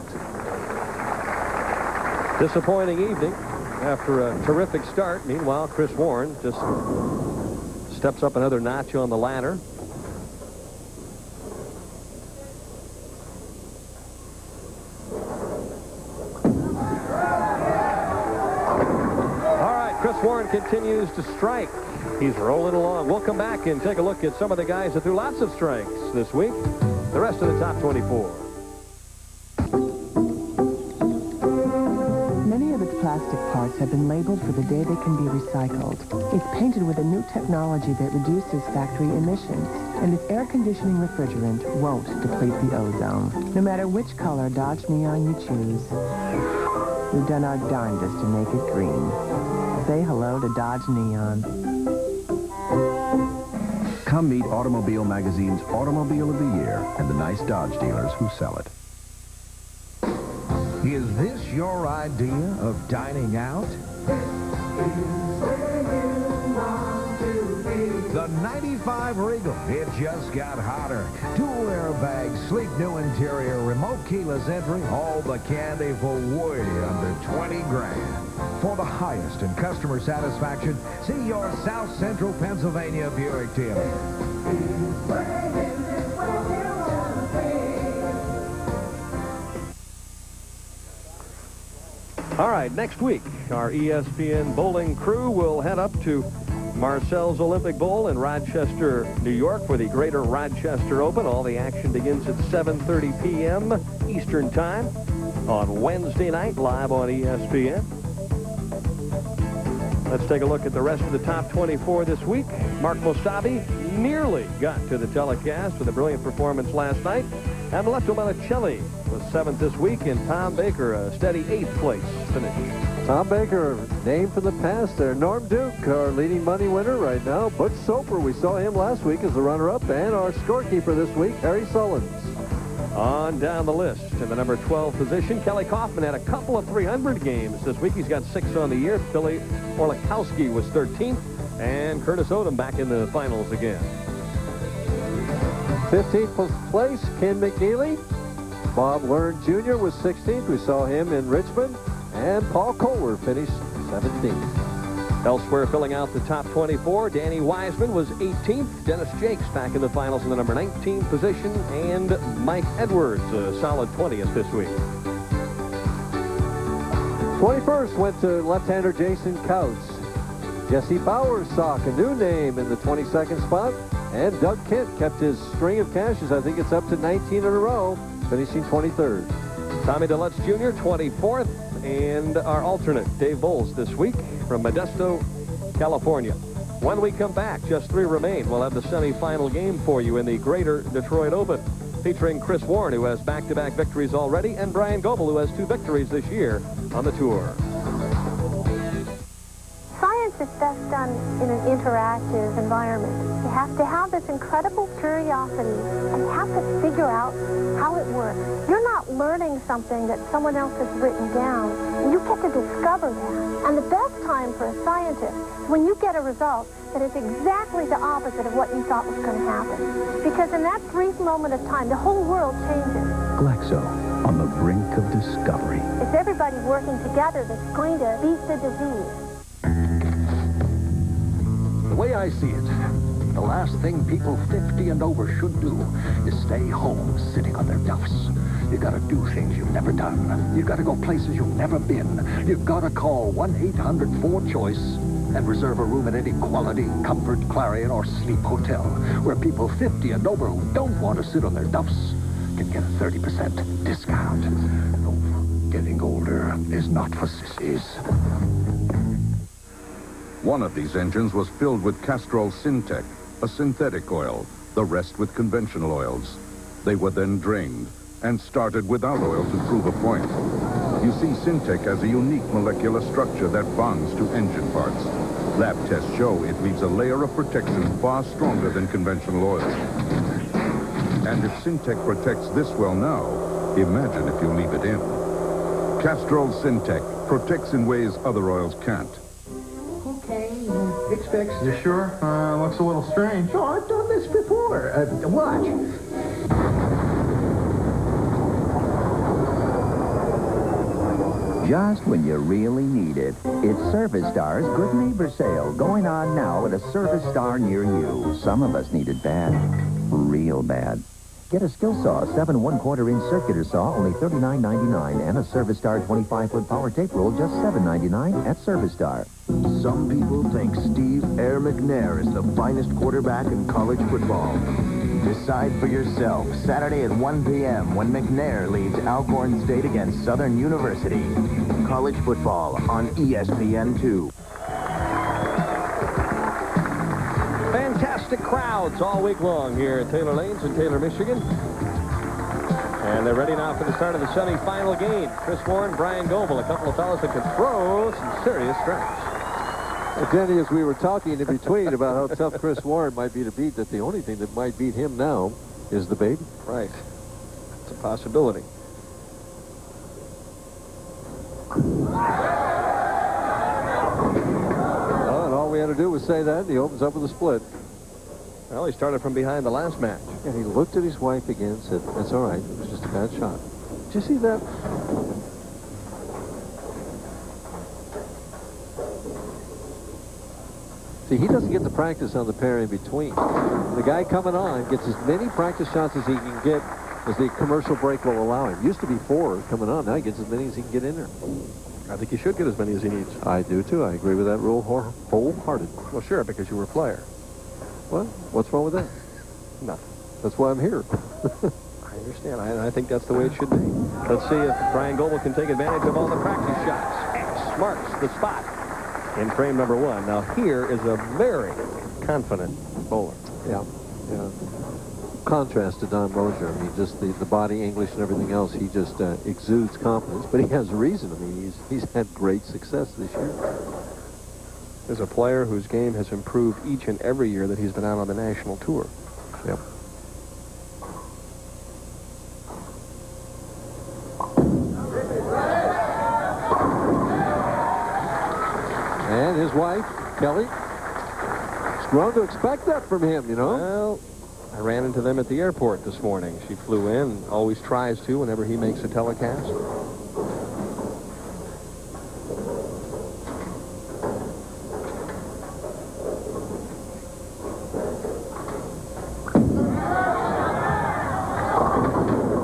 Disappointing evening after a terrific start. Meanwhile, Chris Warren just steps up another notch on the ladder. All right, Chris Warren continues to strike. He's rolling along. We'll come back and take a look at some of the guys that threw lots of strikes this week. The rest of the top 24.
Many of its plastic parts have been labeled for the day they can be recycled. It's painted with a new technology that reduces factory emissions, and its air conditioning refrigerant won't deplete the ozone. No matter which color Dodge Neon you choose, we've done our darndest to make it green. Say hello to Dodge Neon.
Come meet Automobile Magazine's Automobile of the Year and the nice Dodge dealers who sell it.
Is this your idea of dining out? The 95 Regal, it just got hotter. Dual airbags, sleek new interior, remote keyless entry, all the candy for way under 20 grand. For the highest in customer satisfaction, see your South Central Pennsylvania Buick dealer.
All right, next week, our ESPN bowling crew will head up to Marcel's Olympic Bowl in Rochester, New York for the Greater Rochester Open. All the action begins at 7:30 p.m. Eastern Time on Wednesday night, live on ESPN. Let's take a look at the rest of the top 24 this week. Mark Mosabi nearly got to the telecast with a brilliant performance last night. And Lecto Monicelli was 7th this week, and Tom Baker a steady 8th place finish.
Tom Baker, name from the past there. Norm Duke, our leading money winner right now. Butch Soper, we saw him last week as the runner-up. And our scorekeeper this week, Harry Sullins.
On down the list in the number 12 position, Kelly Kaufman had a couple of 300 games this week. He's got 6 on the year. Billy Orlikowski was 13th, and Curtis Odom back in the finals again.
15th place, Ken McNeely. Bob Learn Jr. was 16th. We saw him in Richmond. And Paul Kohler finished 17th.
Elsewhere, filling out the top 24, Danny Wiseman was 18th. Dennis Jakes back in the finals in the number 19 position. And Mike Edwards, a solid 20th this week.
21st went to left-hander Jason Couts. Jesse Bowersock, a new name, in the 22nd spot. And Doug Kent kept his string of cashes. I think it's up to 19 in a row, finishing 23rd.
Tommy DeLutz Jr., 24th. And our alternate, Dave Bowles, this week from Modesto, California. When we come back, just 3 remain. We'll have the semifinal game for you in the Greater Detroit Open, featuring Chris Warren, who has back-to-back victories already, and Bryan Goebel, who has 2 victories this year on the tour.
Science is best done in an interactive environment. You have to have this incredible curiosity and you have to figure out how it works. You're not learning something that someone else has written down, and you get to discover that. And the best time for a scientist is when you get a result that is exactly the opposite of what you thought was going to happen. Because in that brief moment of time, the whole world changes.
Glaxo, on the brink of discovery.
It's everybody working together that's going to beat the disease.
The way I see it, the last thing people 50 and over should do is stay home sitting on their duffs. You gotta do things you've never done. You gotta go places you've never been. You've gotta call 1-800-4CHOICE and reserve a room at any Quality, Comfort, Clarion, or Sleep Hotel, where people 50 and over who don't want to sit on their duffs can get a 30% discount. Getting older is not for sissies.
One of these engines was filled with Castrol Syntec, a synthetic oil, the rest with conventional oils. They were then drained and started without oil to prove a point. You see, Syntec has a unique molecular structure that bonds to engine parts. Lab tests show it leaves a layer of protection far stronger than conventional oil. And if Syntec protects this well now, imagine if you leave it in. Castrol Syntec protects in ways other oils can't.
Okay, fix.
You sure? Looks a little strange.
Oh, I've done this before. Watch.
Just when you really need it. It's Service Star's Good Neighbor Sale, going on now at a Service Star near you. Some of us need it bad. Real bad. Get a skill saw, 7 1/4-inch circular saw, only $39.99, and a Service Star 25-foot power tape roll, just $7.99 at Service Star.
Some people think Steve Air McNair is the finest quarterback in college football. Decide for yourself Saturday at 1 p.m. when McNair leads Alcorn State against Southern University. College football on ESPN2.
Fantastic crowds all week long here at Taylor Lanes in Taylor, Michigan. And they're ready now for the start of the semifinal game. Chris Warren, Bryan Goebel, a couple of fellas that can throw some serious strikes.
Denny, as we were talking in between about how tough Chris Warren might be to beat, that the only thing that might beat him now is the baby.
Right. It's a possibility.
Well, and all we had to do was say that, and he opens up with a split.
Well, he started from behind the last match.
And he looked at his wife again and said, "That's all right. It was just a bad shot." Did you see that? See, he doesn't get the practice on the pair in between. The guy coming on gets as many practice shots as he can get as the commercial break will allow him. Used to be 4 coming on. Now he gets as many as he can get in there.
I think he should get as many as he needs.
I do, too. I agree with that rule wholehearted.
Well, sure, because you were a player.
What? What's wrong with that?
Nothing.
That's why I'm here.
I understand. I think that's the way it should be. Let's see if Bryan Goebel can take advantage of all the practice shots. X marks the spot in frame number 1. Now, here is a very confident bowler.
Yeah. Contrast to Don Moser. I mean, just the body English and everything else, he just exudes confidence. But he has reason. I mean, he's had great success this year.
There's a player whose game has improved each and every year that he's been out on the national tour.
Yep. And his wife, Kelly, has grown to expect that from him, you know.
Well, I ran into them at the airport this morning. She flew in and always tries to whenever he makes a telecast.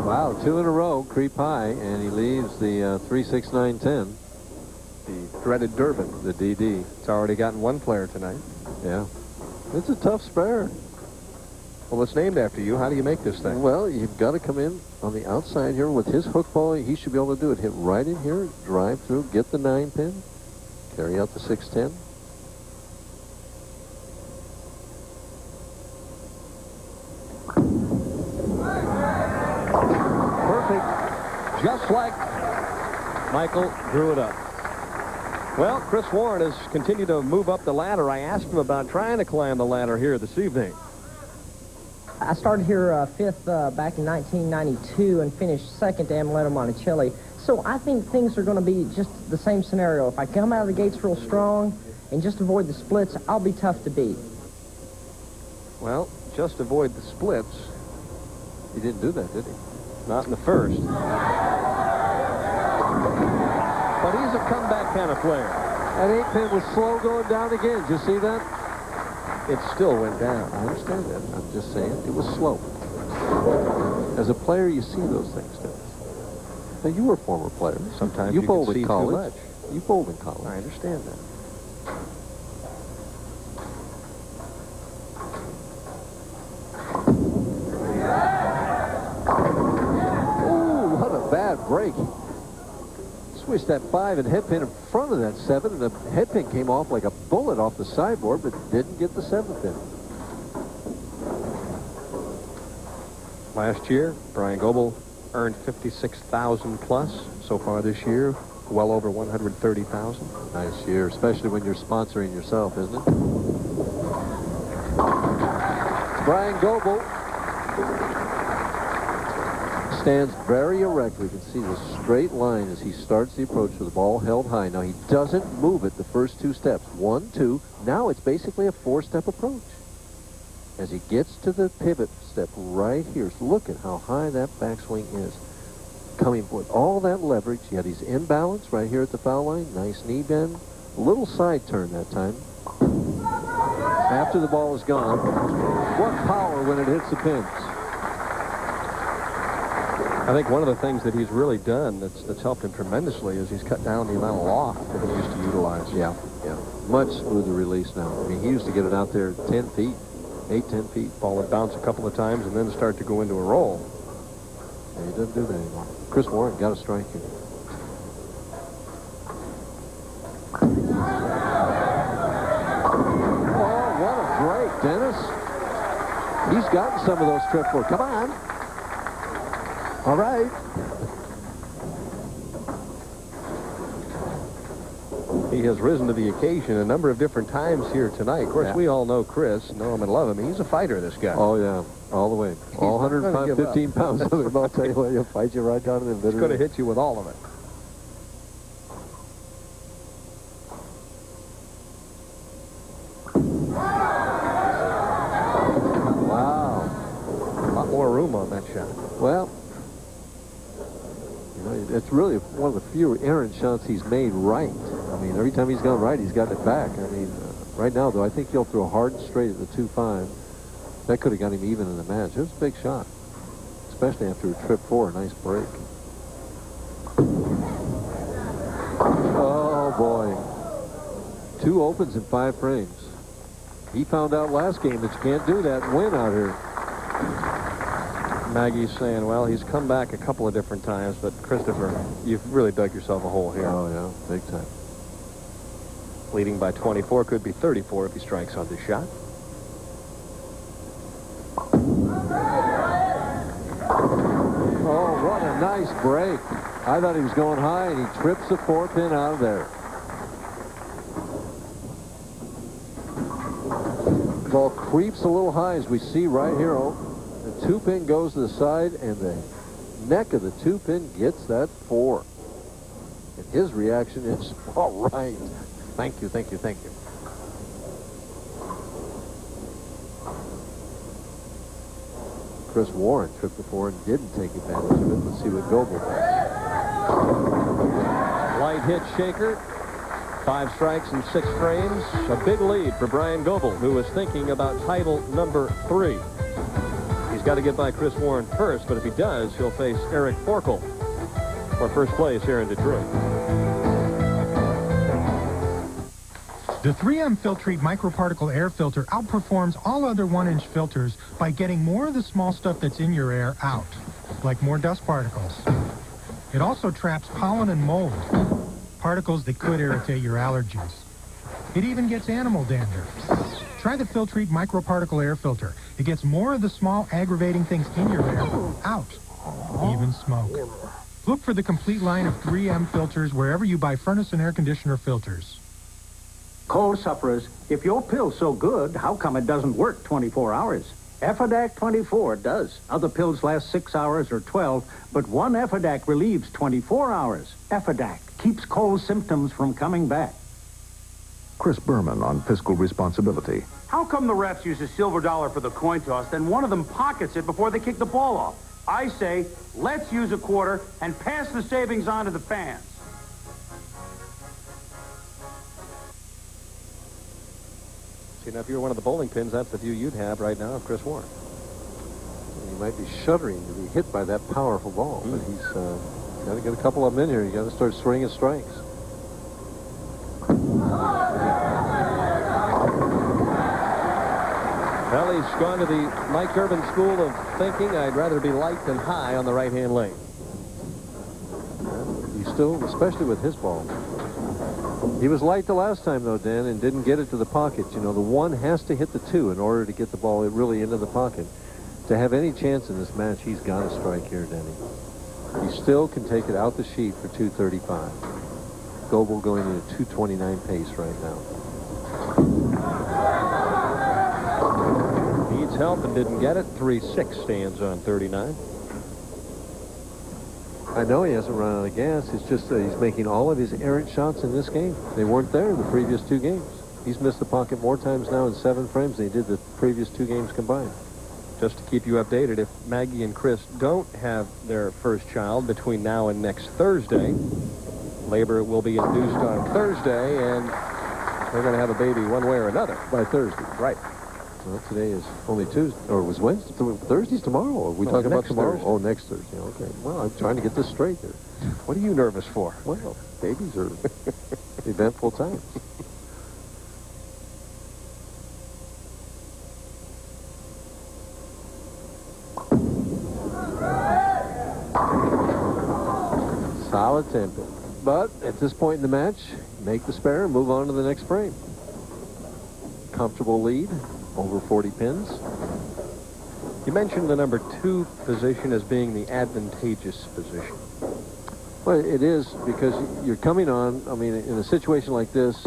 Wow, 2 in a row, creep high, and he leaves the 3-6-9-10.
The dreaded Durbin.
The DD.
It's already gotten 1 player tonight.
Yeah. It's a tough spare.
Well, it's named after you. How do you make this thing?
Well, you've got to come in on the outside here with his hook ball. He should be able to do it. Hit right in here, drive through, get the 9-pin, carry out the 6-10.
Perfect. Just like Michael drew it up. Well, Chris Warren has continued to move up the ladder. I asked him about trying to climb the ladder here this evening.
I started here 5th back in 1992 and finished 2nd to Amuleto Monticelli. So I think things are going to be just the same scenario. If I come out of the gates real strong and just avoid the splits, I'll be tough to beat.
Well, just avoid the splits.
He didn't do that, did he?
Not in the first. But he's a comeback kind of player.
That 8-pin was slow going down again. Did you see that?
It still went down.
I understand that. I'm just saying it was slow. As a player, you see those things, Dennis. Now, you were a former player.
Sometimes
you
you
bowled
can see
in
too
college.
much.
You bowled in college.
I understand that.
Ooh, what a bad break. Swished that 5 and head pin in front of that 7, and the head pin came off like a bullet off the sideboard, but didn't get the 7th pin.
Last year, Bryan Goebel earned 56,000 plus. So far this year, well over 130,000.
Nice year, especially when you're sponsoring yourself, isn't it? Bryan Goebel stands very erect. We can see the straight line as he starts the approach with the ball held high. Now, he doesn't move it the first 2 steps. 1, 2. Now it's basically a 4-step approach. As he gets to the pivot step right here, so look at how high that backswing is. Coming with all that leverage, yet he's in balance right here at the foul line. Nice knee bend. A little side turn that time. After the ball is gone, what power when it hits the pins.
I think one of the things that he's really done that's helped him tremendously is he's cut down the amount of loft that he used to utilize.
Yeah. Much smoother release now. I mean, he used to get it out there 10 feet, 8, 10 feet.
Ball would bounce a couple of times and then start to go into a roll.
Yeah, he doesn't do that anymore. Chris Warren got a strike here. Oh, what a break, Dennis. He's gotten some of those trip for. Come on. All right.
He has risen to the occasion a number of different times here tonight. Of course, we all know Chris, know him and love him. He's a fighter, this guy.
Oh, yeah. All the way. All 115 pounds of him. I'll tell you what, he'll fight you right down to the bitter.
He's going to hit you with all of it.
Wow.
A lot more room on that shot.
Well, you know, it's really one of the few errant shots he's made right. I mean, every time he's gone right, he's gotten it back. I mean, right now, though, I think he'll throw hard and straight at the 2-5. That could have got him even in the match. It was a big shot, especially after a trip 4. Nice break. Oh, boy. 2 opens in 5 frames. He found out last game that you can't do that and win out here.
Maggie's saying, well, he's come back a couple of different times, but Christopher, you've really dug yourself a hole here.
Oh, yeah, big time.
Leading by 24, could be 34 if he strikes on this shot.
Oh, what a nice break. I thought he was going high, and he trips the 4-pin out of there. Ball creeps a little high, as we see right here. Oh, the 2-pin goes to the side, and the neck of the 2-pin gets that 4. And his reaction is, all right. Thank you, thank you, thank you. Chris Warren tripped the 4 and didn't take advantage of it. Let's see what Goebel does.
Light hit shaker. 5 strikes in 6 frames. A big lead for Bryan Goebel, who was thinking about title number 3. He's got to get by Chris Warren first, but if he does, he'll face Eric Forkel for first place here in Detroit.
The 3M Filtrete microparticle air filter outperforms all other 1-inch filters by getting more of the small stuff that's in your air out, like more dust particles. It also traps pollen and mold, particles that could irritate your allergies. It even gets animal dander. Try the Filtrete microparticle air filter. It gets more of the small aggravating things in your air out, even smoke. Look for the complete line of 3M filters wherever you buy furnace and air conditioner filters.
Cold sufferers, if your pill's so good, how come it doesn't work 24 hours? Effidac 24 does. Other pills last 6 hours or 12, but one Effidac relieves 24 hours. Effidac keeps cold symptoms from coming back.
Chris Berman on fiscal responsibility.
How come the refs use a silver dollar for the coin toss, then one of them pockets it before they kick the ball off? I say, let's use a quarter and pass the savings on to the fans.
See, now, if you were one of the bowling pins, that's the view you'd have right now of Chris Warren.
He might be shuddering to be hit by that powerful ball, but he's got to get a couple of them in here. You got to start swinging strikes.
Well, he's gone to the Mike Urban school of thinking, I'd rather be light than high on the right-hand lane.
He's still, especially with his ball. He was light the last time, though, Dan, and didn't get it to the pocket. You know, the 1 has to hit the 2 in order to get the ball really into the pocket. To have any chance in this match, he's got to strike here, Denny. He still can take it out the sheet for 235. Goebel going at a 229 pace right now.
Needs help and didn't get it. 3-6 stands on 39.
I know he hasn't run out of gas. It's just that he's making all of his errant shots in this game. They weren't there in the previous 2 games. He's missed the pocket more times now in 7 frames than he did the previous 2 games combined.
Just to keep you updated, if Maggie and Chris don't have their first child between now and next Thursday, labor will be induced on Thursday, and they're going to have a baby one way or another.
By Thursday.
Right.
Well, today is only Tuesday, or it was Wednesday. Thursday's tomorrow. Are we talking about tomorrow?
Thursday.
Oh, next Thursday. Okay. Well, I'm trying to get this straight here.
What are you nervous for?
Well, babies are eventful times. Solid tempo. But at this point in the match, make the spare and move on to the next frame. Comfortable lead, over 40 pins.
You mentioned the number 2 position as being the advantageous position.
Well, it is, because you're coming on, I mean, in a situation like this,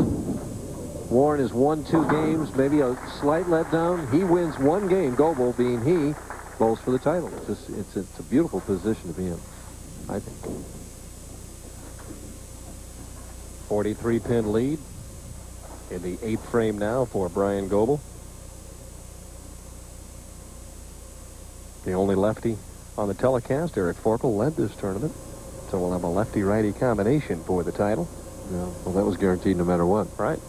Warren has won 2 games, maybe a slight letdown. He wins 1 game, Goebel being he, bowls for the title. It's a beautiful position to be in, I think.
43-pin lead in the 8th frame now for Bryan Goebel. The only lefty on the telecast, Eric Forkel, led this tournament. So we'll have a lefty-righty combination for the title.
Yeah, well, that was guaranteed no matter what.
Right.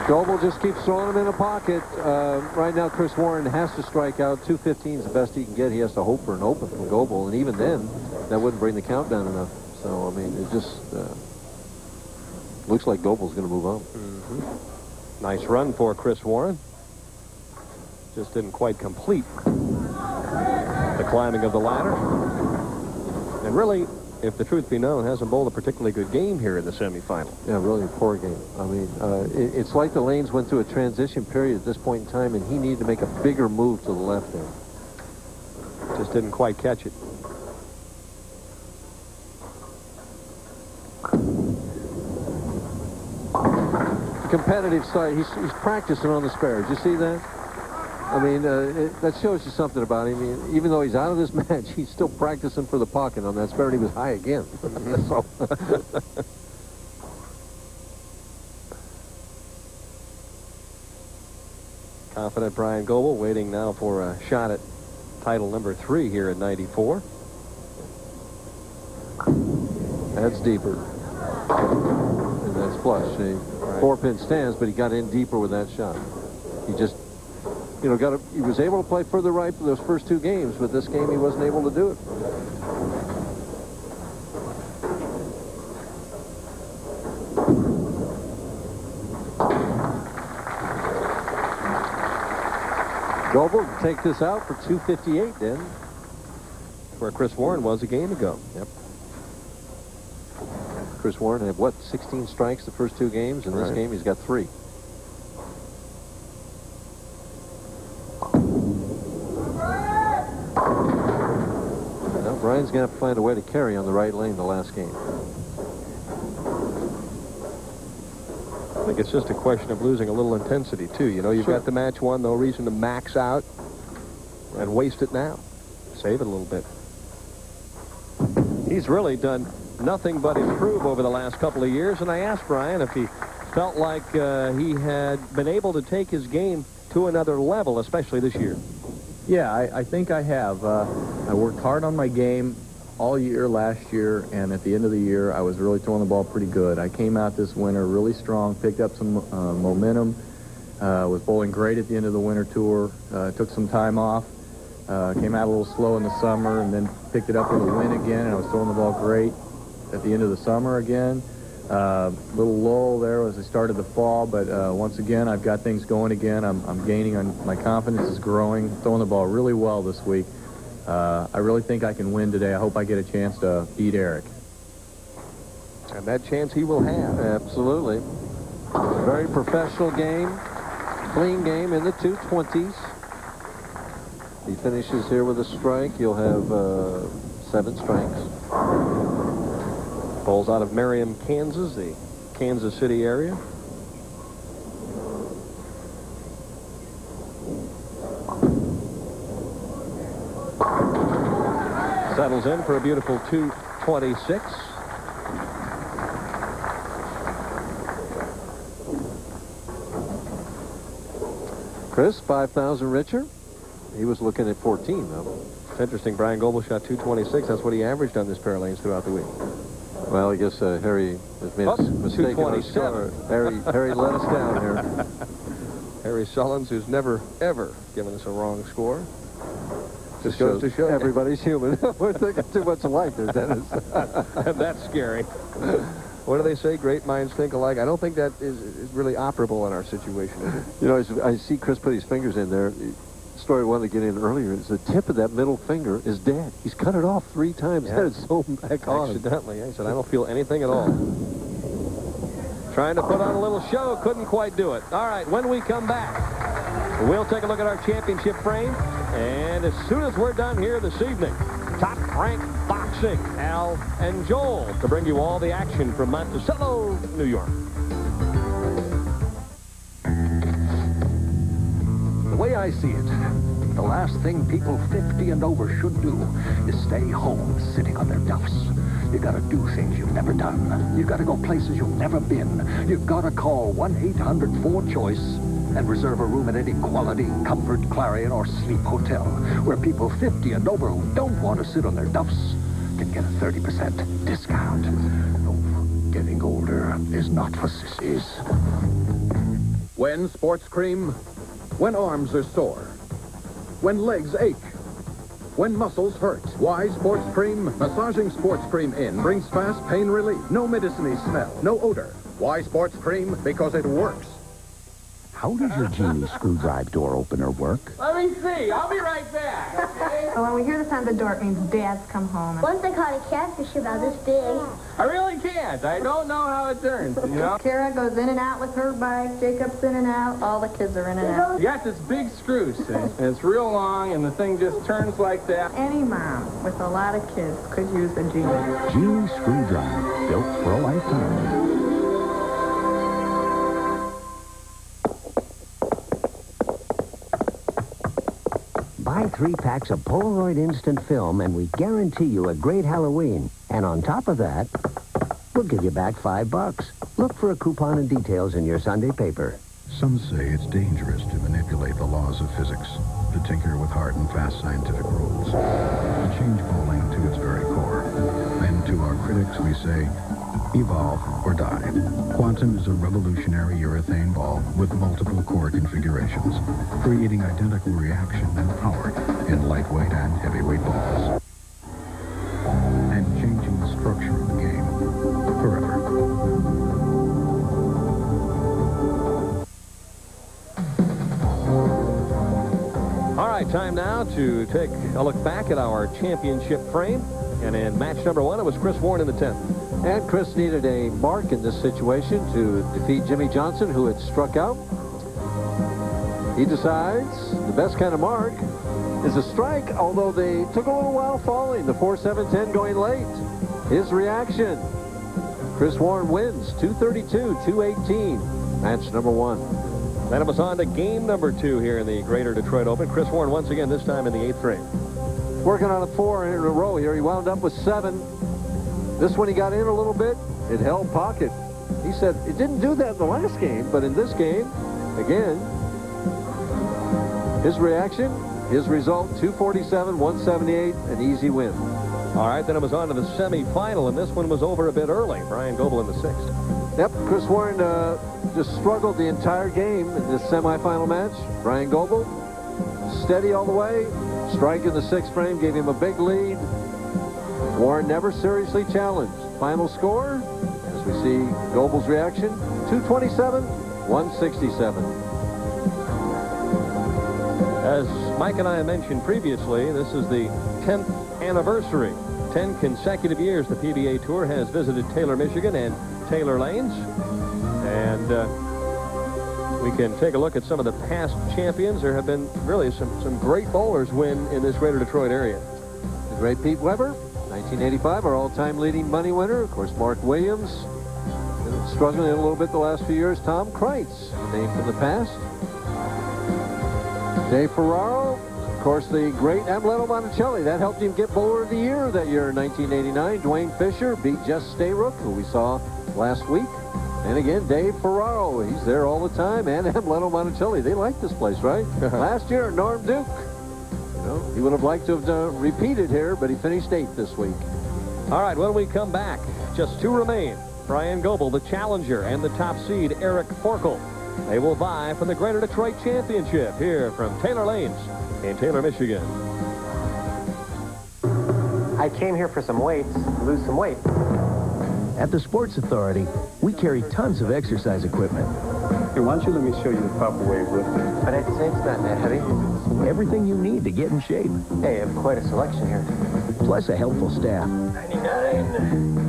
Goebel just keeps throwing him in a pocket. Right now, Chris Warren has to strike out. 215 is the best he can get. He has to hope for an open from Goebel, and even then, that wouldn't bring the count down enough. So, I mean, it just looks like Goebel's going to move on.
Nice run for Chris Warren. Just didn't quite complete the climbing of the ladder. And really, if the truth be known, hasn't bowled a particularly good game here in the semifinal.
Yeah, really a poor game. I mean, it's like the lanes went through a transition period at this point in time, and he needed to make a bigger move to the left end.
Just didn't quite catch it.
Competitive side. He's practicing on the spares. You see that? I mean, that shows you something about him. I mean, even though he's out of this match, he's still practicing for the pocket on that spare, and he was high again. So.
Confident Bryan Goebel waiting now for a shot at title number 3 here in '94.
That's deeper. And that's flush. See? Right. 4-pin stands, but he got in deeper with that shot. He just, you know, he was able to play further right for those first 2 games, but this game he wasn't able to do it. Goebel can take this out for 258 then.
Where Chris Warren was a game ago.
Yep. Chris Warren had, what, 16 strikes the first 2 games? In this game, he's got 3. Now, Bryan's going to have to find a way to carry on the right lane the last game.
I think it's just a question of losing a little intensity, too. You know, you've got the match won, no reason to max out and waste it now. Save it a little bit. He's really done nothing but improve over the last couple of years, and I asked Bryan if he felt like he had been able to take his game to another level, especially this year.
Yeah, I think I have. I worked hard on my game all year last year, and at the end of the year, I was really throwing the ball pretty good. I came out this winter really strong, picked up some momentum, was bowling great at the end of the winter tour, took some time off, came out a little slow in the summer, and then picked it up with a win again, and I was throwing the ball great at the end of the summer again. Little lull there as I started the fall, but once again, I've got things going again. I'm gaining on my confidence is growing, throwing the ball really well this week. I really think I can win today. I hope I get a chance to beat Eric.
And that chance he will have.
Absolutely. Very professional game, clean game in the 220s. He finishes here with a strike. You'll have 7 strikes.
Bowls out of Merriam, Kansas, the Kansas City area. Settles in for a beautiful 226.
Chris, 5,000 richer. He was looking at 14, though.
It's interesting. Bryan Goebel shot 226. That's what he averaged on this pair of lanes throughout the week.
Well, I guess Harry has made a mistake on our score. Harry let us down here.
Harry Sullins, who's never, ever given us a wrong score.
Just goes to show everybody's human. We're thinking too much alike there, Dennis.
That's scary. What do they say? Great minds think alike. I don't think that is really operable in our situation, is it?
You know, I see Chris put his fingers in there. The story I wanted to get in earlier is the tip of that middle finger is dead. He's cut it off 3 times.
Yeah.
That is so back on.
Accidentally. He said, I don't feel anything at all. Trying to put on a little show, couldn't quite do it. All right, when we come back, we'll take a look at our championship frame. And as soon as we're done here this evening, Top Rank Boxing, Al and Joel, to bring you all the action from Monticello, New York.
The way I see it, the last thing people 50 and over should do is stay home sitting on their duffs. You gotta do things you've never done. You gotta go places you've never been. You've gotta call 1-800-4CHOICE and reserve a room at any Quality, Comfort, Clarion, or Sleep Hotel, where people 50 and over who don't want to sit on their duffs can get a 30% discount. Oh, getting older is not for sissies.
When sports cream? When arms are sore. When legs ache. When muscles hurt. Why sports cream? Massaging sports cream in brings fast pain relief. No medicine-y smell. No odor. Why sports cream? Because it works.
How does your Genie screwdriver door opener work?
Let me see. I'll be right back, okay?
Well, when we hear the sound of the door, it means Dad's come home.
Once I caught a catfish about this big.
I really can't. I don't know how it turns, you know?
Kara goes in and out with her bike. Jacob's in and out. All the kids are in and out.
You got this big screw, see? And it's real long, and the thing just turns like that.
Any mom with a lot of kids could use a Genie.
Genie screwdriver, built for a lifetime. Buy 3 packs of Polaroid Instant Film, and we guarantee you a great Halloween. And on top of that, we'll give you back $5. Look for a coupon and details in your Sunday paper.
Some say it's dangerous to manipulate the laws of physics, to tinker with hard and fast scientific rules, to change bowling to its very core. And to our critics, we say, evolve or die. Quantum is a revolutionary urethane ball with multiple core configurations, creating identical reaction and power in lightweight and heavyweight balls. And changing the structure of the game forever.
All right, time now to take a look back at our championship frame. And in match number 1, it was Chris Warren in the 10th.
And Chris needed a mark in this situation to defeat Jimmy Johnson, who had struck out. He decides the best kind of mark is a strike, although they took a little while falling. The 4-7-10 going late. His reaction. Chris Warren wins 232-218. Match number 1.
Then it was on to game number 2 here in the Greater Detroit Open. Chris Warren once again, this time in the 8th frame.
Working on a 4 in a row here. He wound up with 7. This one he got in a little bit. It held pocket. He said it didn't do that in the last game, but in this game, again, His reaction, his result, 247, 178, an easy win.
All right, then it was on to the semifinal, and this one was over a bit early. Bryan Goebel in the 6th.
Yep, Chris Warren just struggled the entire game in this semifinal match. Bryan Goebel, steady all the way. Strike in the 6th frame gave him a big lead. Warren never seriously challenged. Final score, as we see Goebel's reaction, 227, 167.
As Mike and I mentioned previously, this is the 10th anniversary. 10 consecutive years the PBA Tour has visited Taylor, Michigan and Taylor Lanes. And we can take a look at some of the past champions. There have been really some great bowlers win in this Greater Detroit area.
The great Pete Weber, 1985, our all-time leading money winner. Of course, Mark Williams. Been struggling a little bit the last few years. Tom Kreitz, a name from the past. Dave Ferraro, of course, the great Amuleto Monticelli. That helped him get Bowler of the Year that year in 1989. Dwayne Fisher beat Jess Stayrook, who we saw last week. And again, Dave Ferraro, he's there all the time. And Amuleto Monticelli, they like this place, right? Last year, Norm Duke. You know, he would have liked to have repeated here, but he finished 8th this week.
All right, when we come back, just 2 remain. Bryan Goebel, the challenger, and the top seed, Eric Forkel. They will vie for the Greater Detroit Championship here from Taylor Lanes in Taylor, Michigan.
I came here for some weights, lose some weight.
At the Sports Authority, we carry tons of exercise equipment.
Here, why don't you let me show you the proper way of lifting?
But I'd say it's not that heavy.
Everything you need to get in shape.
Hey, I have quite a selection here.
Plus a helpful staff.
99.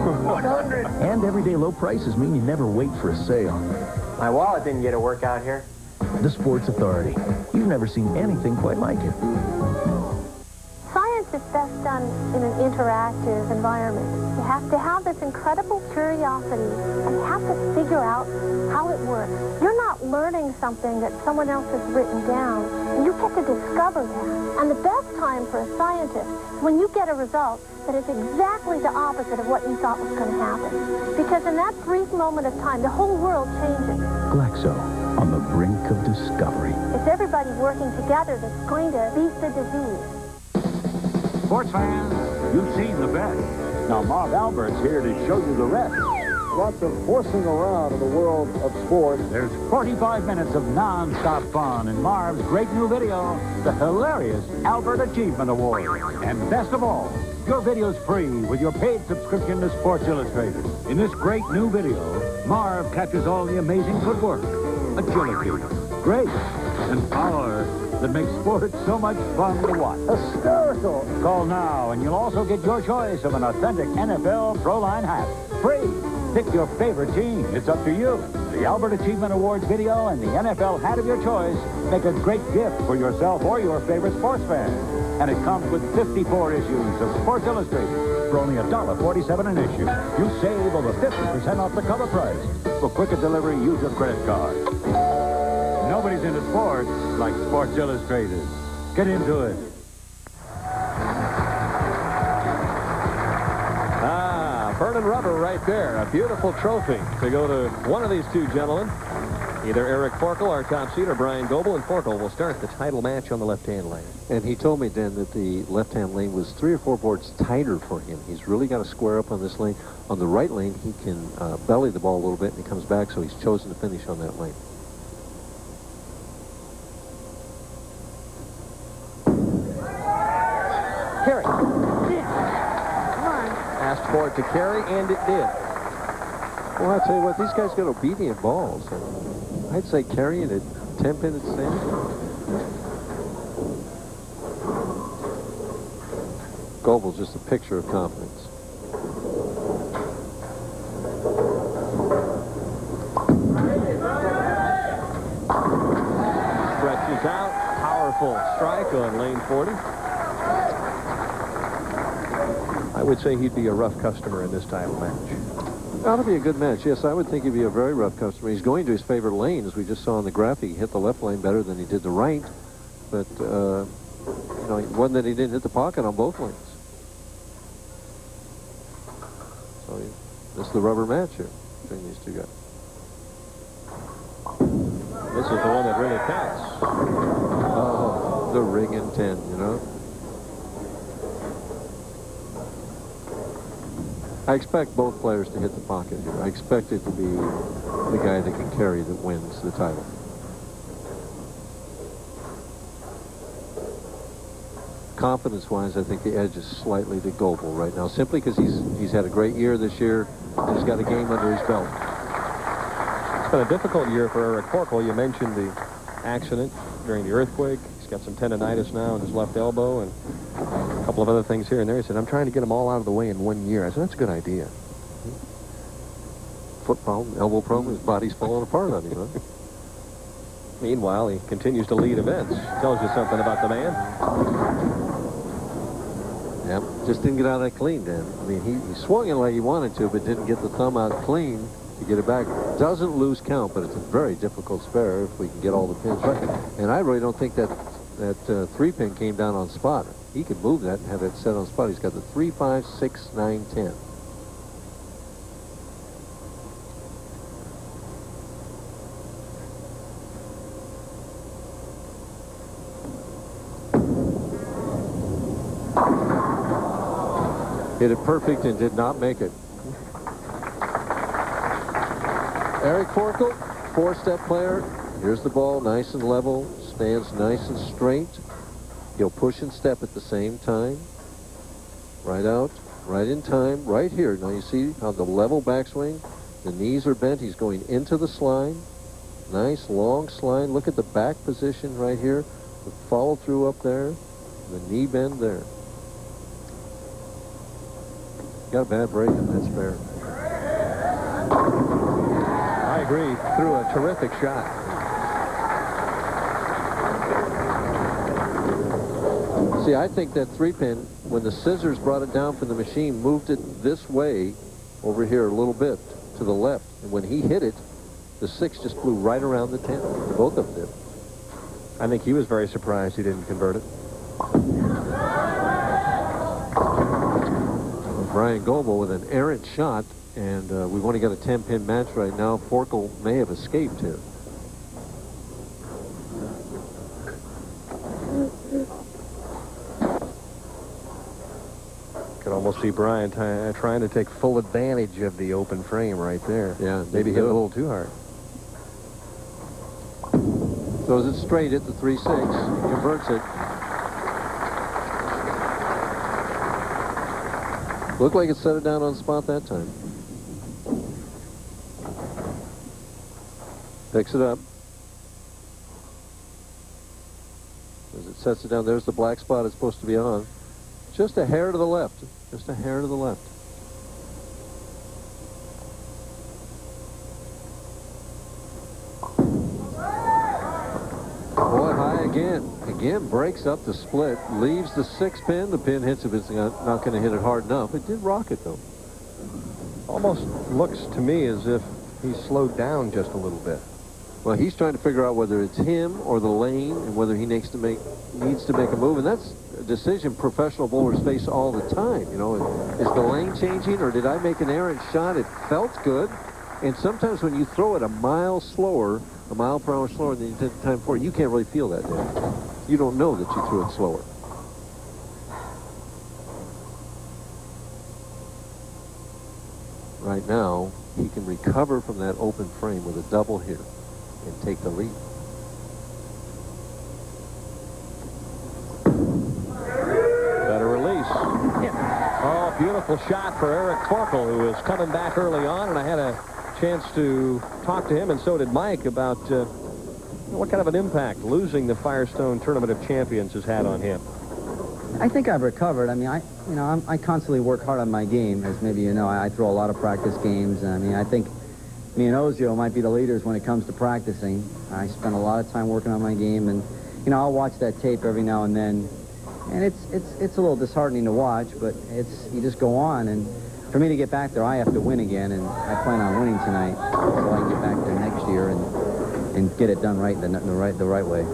100.
And everyday low prices mean you never wait for a sale.
My wallet didn't get a workout here.
The Sports Authority. You've never seen anything quite like it.
Science is best done in an interactive environment. You have to have this incredible curiosity, and you have to figure out how it works. You're not learning something that someone else has written down, and you get to discover that. And the best time for a scientist is when you get a result that is exactly the opposite of what you thought was going to happen. Because in that brief moment of time, the whole world changes.
Glaxo, on the brink of discovery.
It's everybody working together that's going to beat the disease.
Sports fans, you've seen the best. Now Marv Albert's here to show you the rest.
Lots of horsing around in the world of sport.
There's 45 minutes of non-stop fun in Marv's great new video, the hilarious Albert Achievement Award. And best of all, your video's free with your paid subscription to Sports Illustrated. In this great new video, Marv captures all the amazing footwork, agility, grace, and power that makes sports so much fun to watch.
Hysterical.
Call now, and you'll also get your choice of an authentic NFL Pro Line hat. Free. Pick your favorite team. It's up to you. The Albert Achievement Awards video and the NFL hat of your choice make a great gift for yourself or your favorite sports fan. And it comes with 54 issues of Sports Illustrated for only $1.47 an issue. You save over 50% off the cover price. For quicker delivery, use your credit card. Nobody's into sports like Sports Illustrated. Get into it.
Vernon Rubber right there. A beautiful trophy to go to one of these two gentlemen. Either Eric Forkel, our top seed, or Bryan Goebel. And Forkel will start the title match on the left-hand lane.
And he told me, Dan, that the left-hand lane was 3 or 4 boards tighter for him. He's really got to square up on this lane. On the right lane, he can belly the ball a little bit, and he comes back, so he's chosen to finish on that lane.
Carry. Asked for it to carry, and it did.
Well, I'll tell you what, these guys got obedient balls. I'd say carrying at 10 pin at stand. Goebel's just a picture of confidence.
Stretches out. Powerful strike on lane 40. I would say he'd be a rough customer in this title match.
That'll be a good match. Yes, I would think he'd be a very rough customer. He's going to his favorite lane, as we just saw in the graphic. He hit the left lane better than he did the right. But, you know, it wasn't that he didn't hit the pocket on both lanes. So this is the rubber match here between these two guys.
This is the one that really counts.
Oh, the ring in 10, you know. I expect both players to hit the pocket here. I expect it to be the guy that can carry that wins the title. Confidence-wise, I think the edge is slightly to Goebel right now, simply because he's had a great year this year. He's got a game under his belt.
It's been a difficult year for Eric Forkel. You mentioned the accident during the earthquake. He's got some tendonitis now in his left elbow and a couple of other things here and there. He said, I'm trying to get them all out of the way in 1 year. I said, that's a good idea.
Foot problem, elbow problem, his body's falling apart on him, huh?
Meanwhile, he continues to lead events. Tells you something about the man.
Yep, just didn't get out of that clean, Dan. I mean, he swung it like he wanted to, but didn't get the thumb out clean to get it back. Doesn't lose count, but it's a very difficult spare if we can get all the pins right. And I really don't think that 3-pin came down on spot. He could move that and have it set on spot. He's got the 3, 5, 6, 9, 10. Hit it perfect and did not make it. Eric Forkel, 4-step player. Here's the ball, nice and level, stands nice and straight. He'll push and step at the same time. Right out, right in time, right here. Now you see how the level backswing, the knees are bent. He's going into the slide. Nice long slide. Look at the back position right here. The follow through up there. The knee bend there. Got a bad break in that spare.
I agree. Threw a terrific shot.
See, I think that 3-pin, when the scissors brought it down from the machine, moved it this way over here a little bit to the left. And when he hit it, the 6 just flew right around the 10. Both of them did.
I think he was very surprised he didn't convert it.
Bryan Goebel with an errant shot, and we've only got a 10-pin match right now. Forkel may have escaped here.
Could almost see Bryan trying to take full advantage of the open frame right there.
Yeah,
maybe hit a little too hard.
Throws it straight at the 3-6, converts it. Looked like it set it down on spot that time. Picks it up. As it sets it down, there's the black spot it's supposed to be on. Just a hair to the left. Just a hair to the left. Boy, high again. Again, breaks up the split. Leaves the 6-pin. The pin hits if it's not going to hit it hard enough. It did rock it, though.
Almost looks to me as if he slowed down just a little bit.
Well, he's trying to figure out whether it's him or the lane and whether he needs to make a move. And that's a decision professional bowlers face all the time. You know, is the lane changing, or did I make an errant shot? It felt good. And sometimes when you throw it a mile per hour slower than you did the time before, you can't really feel that day. You don't know that you threw it slower. Right now, he can recover from that open frame with a double here and take the lead.
Better release. Oh, beautiful shot for Eric Forkel, who was coming back early on, and I had a chance to talk to him, and so did Mike, about what kind of an impact losing the Firestone Tournament of Champions has had on him.
I think I've recovered. I mean, I constantly work hard on my game, as maybe you know. I throw a lot of practice games. I mean, I think me and Ozio might be the leaders when it comes to practicing. I spend a lot of time working on my game, and you know, I'll watch that tape every now and then, and it's a little disheartening to watch, but you just go on. And for me to get back there, I have to win again, and I plan on winning tonight, so I can get back there next year and get it done right the right way.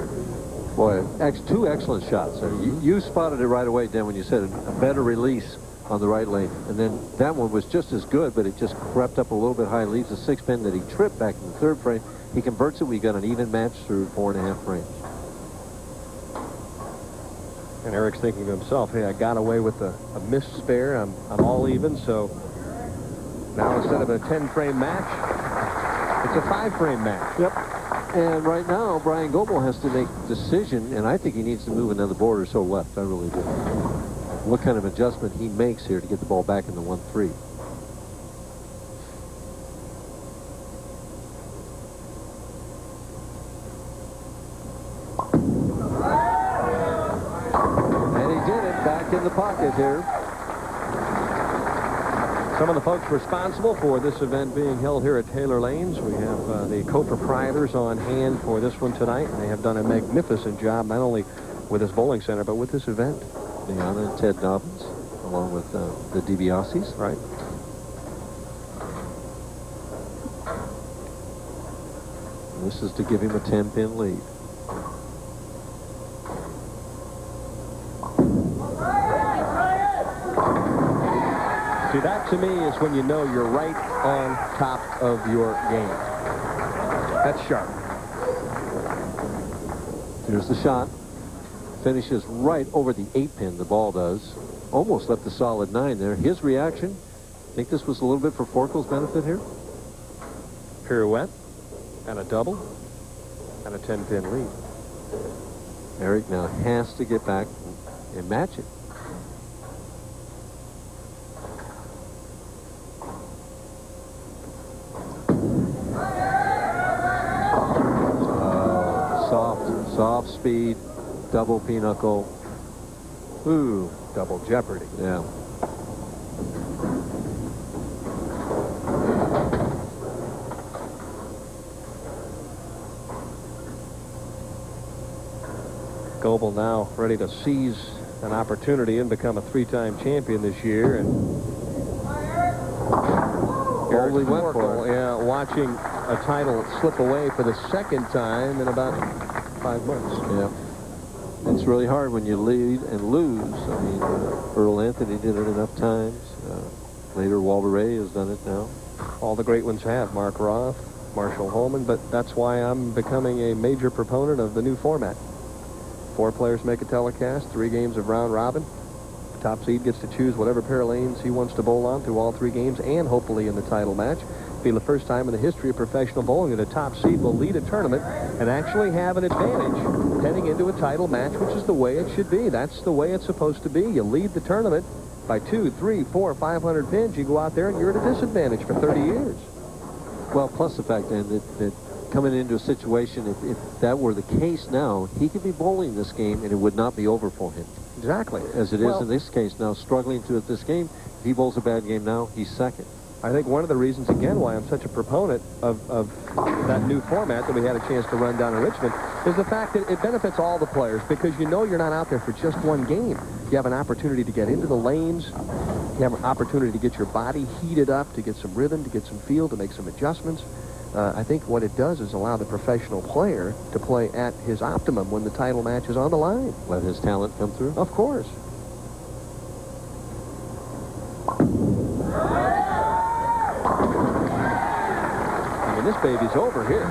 Boy, two excellent shots there. You spotted it right away, Dan, when you said a better release on the right lane. And then that one was just as good, but it just crept up a little bit high, leaves a 6-pin that he tripped back in the 3rd frame. He converts it. We got an even match through 4.5 frames.
And Eric's thinking to himself, hey, I got away with a missed spare. I'm all even, so now instead of a 10-frame match, it's a 5-frame match.
Yep. And right now, Bryan Goebel has to make a decision, and I think he needs to move another board or so left. I really do. What kind of adjustment he makes here to get the ball back in the 1-3. In the pocket here.
Some of the folks responsible for this event being held here at Taylor Lanes. We have the co-proprietors on hand for this one tonight. They have done a magnificent job, not only with this bowling center, but with this event.
Deanna and Ted Dobbins, along with the DiBiase's.
Right.
And this is to give him a 10-pin lead.
See, that to me is when you know you're right on top of your game. That's sharp.
Here's the shot. Finishes right over the 8-pin, the ball does. Almost left a solid 9 there. His reaction, think this was a little bit for Forkel's benefit here?
Pirouette and a double and a 10-pin lead.
Eric now has to get back and match it. Soft speed, double pinochle. Ooh,
double jeopardy.
Yeah.
Goebel now ready to seize an opportunity and become a 3-time champion this year. And Eric Forkel, yeah, watching a title slip away for the 2nd time in about 5 months.
Yeah. It's really hard when you lead and lose. I mean, Earl Anthony did it enough times. Later, Walter Ray has done it now.
All the great ones have. Mark Roth, Marshall Holman, but that's why I'm becoming a major proponent of the new format. 4 players make a telecast, 3 games of round robin. The top seed gets to choose whatever pair of lanes he wants to bowl on through all 3 games and hopefully in the title match. Be the first time in the history of professional bowling that a top seed will lead a tournament and actually have an advantage heading into a title match, which is the way it should be. That's the way it's supposed to be. You lead the tournament by 2, 3, 4, 500 pins. You go out there and you're at a disadvantage for 30 years.
Well, plus the fact then that coming into a situation, if that were the case now, he could be bowling this game and it would not be over for him.
Exactly.
As it is in this case now, struggling to at this game. If he bowls a bad game now, he's 2nd.
I think one of the reasons, again, why I'm such a proponent of that new format that we had a chance to run down in Richmond is the fact that it benefits all the players because you know you're not out there for just one game. You have an opportunity to get into the lanes. You have an opportunity to get your body heated up, to get some rhythm, to get some feel, to make some adjustments. I think what it does is allow the professional player to play at his optimum when the title match is on the line.
Let his talent come through?
Of course. This baby's over here.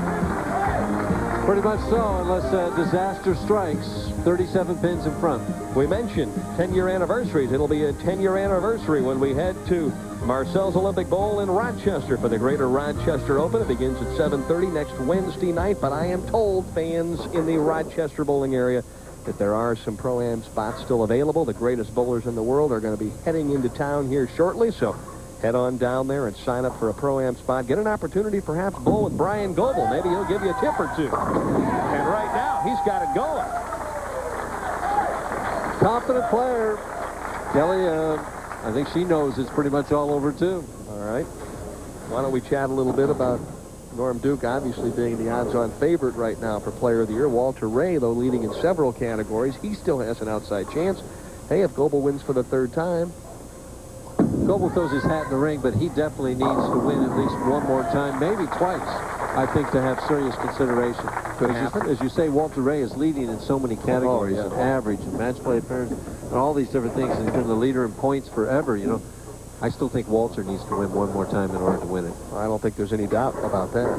Pretty much so, unless disaster strikes. 37 pins in front.
We mentioned 10-year anniversaries. It'll be a 10-year anniversary when we head to Marcel's Olympic Bowl in Rochester for the Greater Rochester Open. It begins at 7:30 next Wednesday night, but I am told fans in the Rochester bowling area that there are some Pro-Am spots still available. The greatest bowlers in the world are going to be heading into town here shortly, so head on down there and sign up for a Pro-Am spot. Get an opportunity, perhaps, bowl with Bryan Goebel. Maybe he'll give you a tip or 2. And right now, he's got it going.
Confident player. Kelly, I think she knows it's pretty much all over, too.
All right. Why don't we chat a little bit about Norm Duke, obviously being the odds-on favorite right now for Player of the Year. Walter Ray, though, leading in several categories. He still has an outside chance. Hey, if Goebel wins for the 3rd time,
Goebel throws his hat in the ring, but he definitely needs to win at least one more time, maybe twice, I think, to have serious consideration. As you say, Walter Ray is leading in so many categories, and average, and match play appearance, and all these different things. He's been the leader in points forever, you know. I still think Walter needs to win one more time in order to win it.
I don't think there's any doubt about that.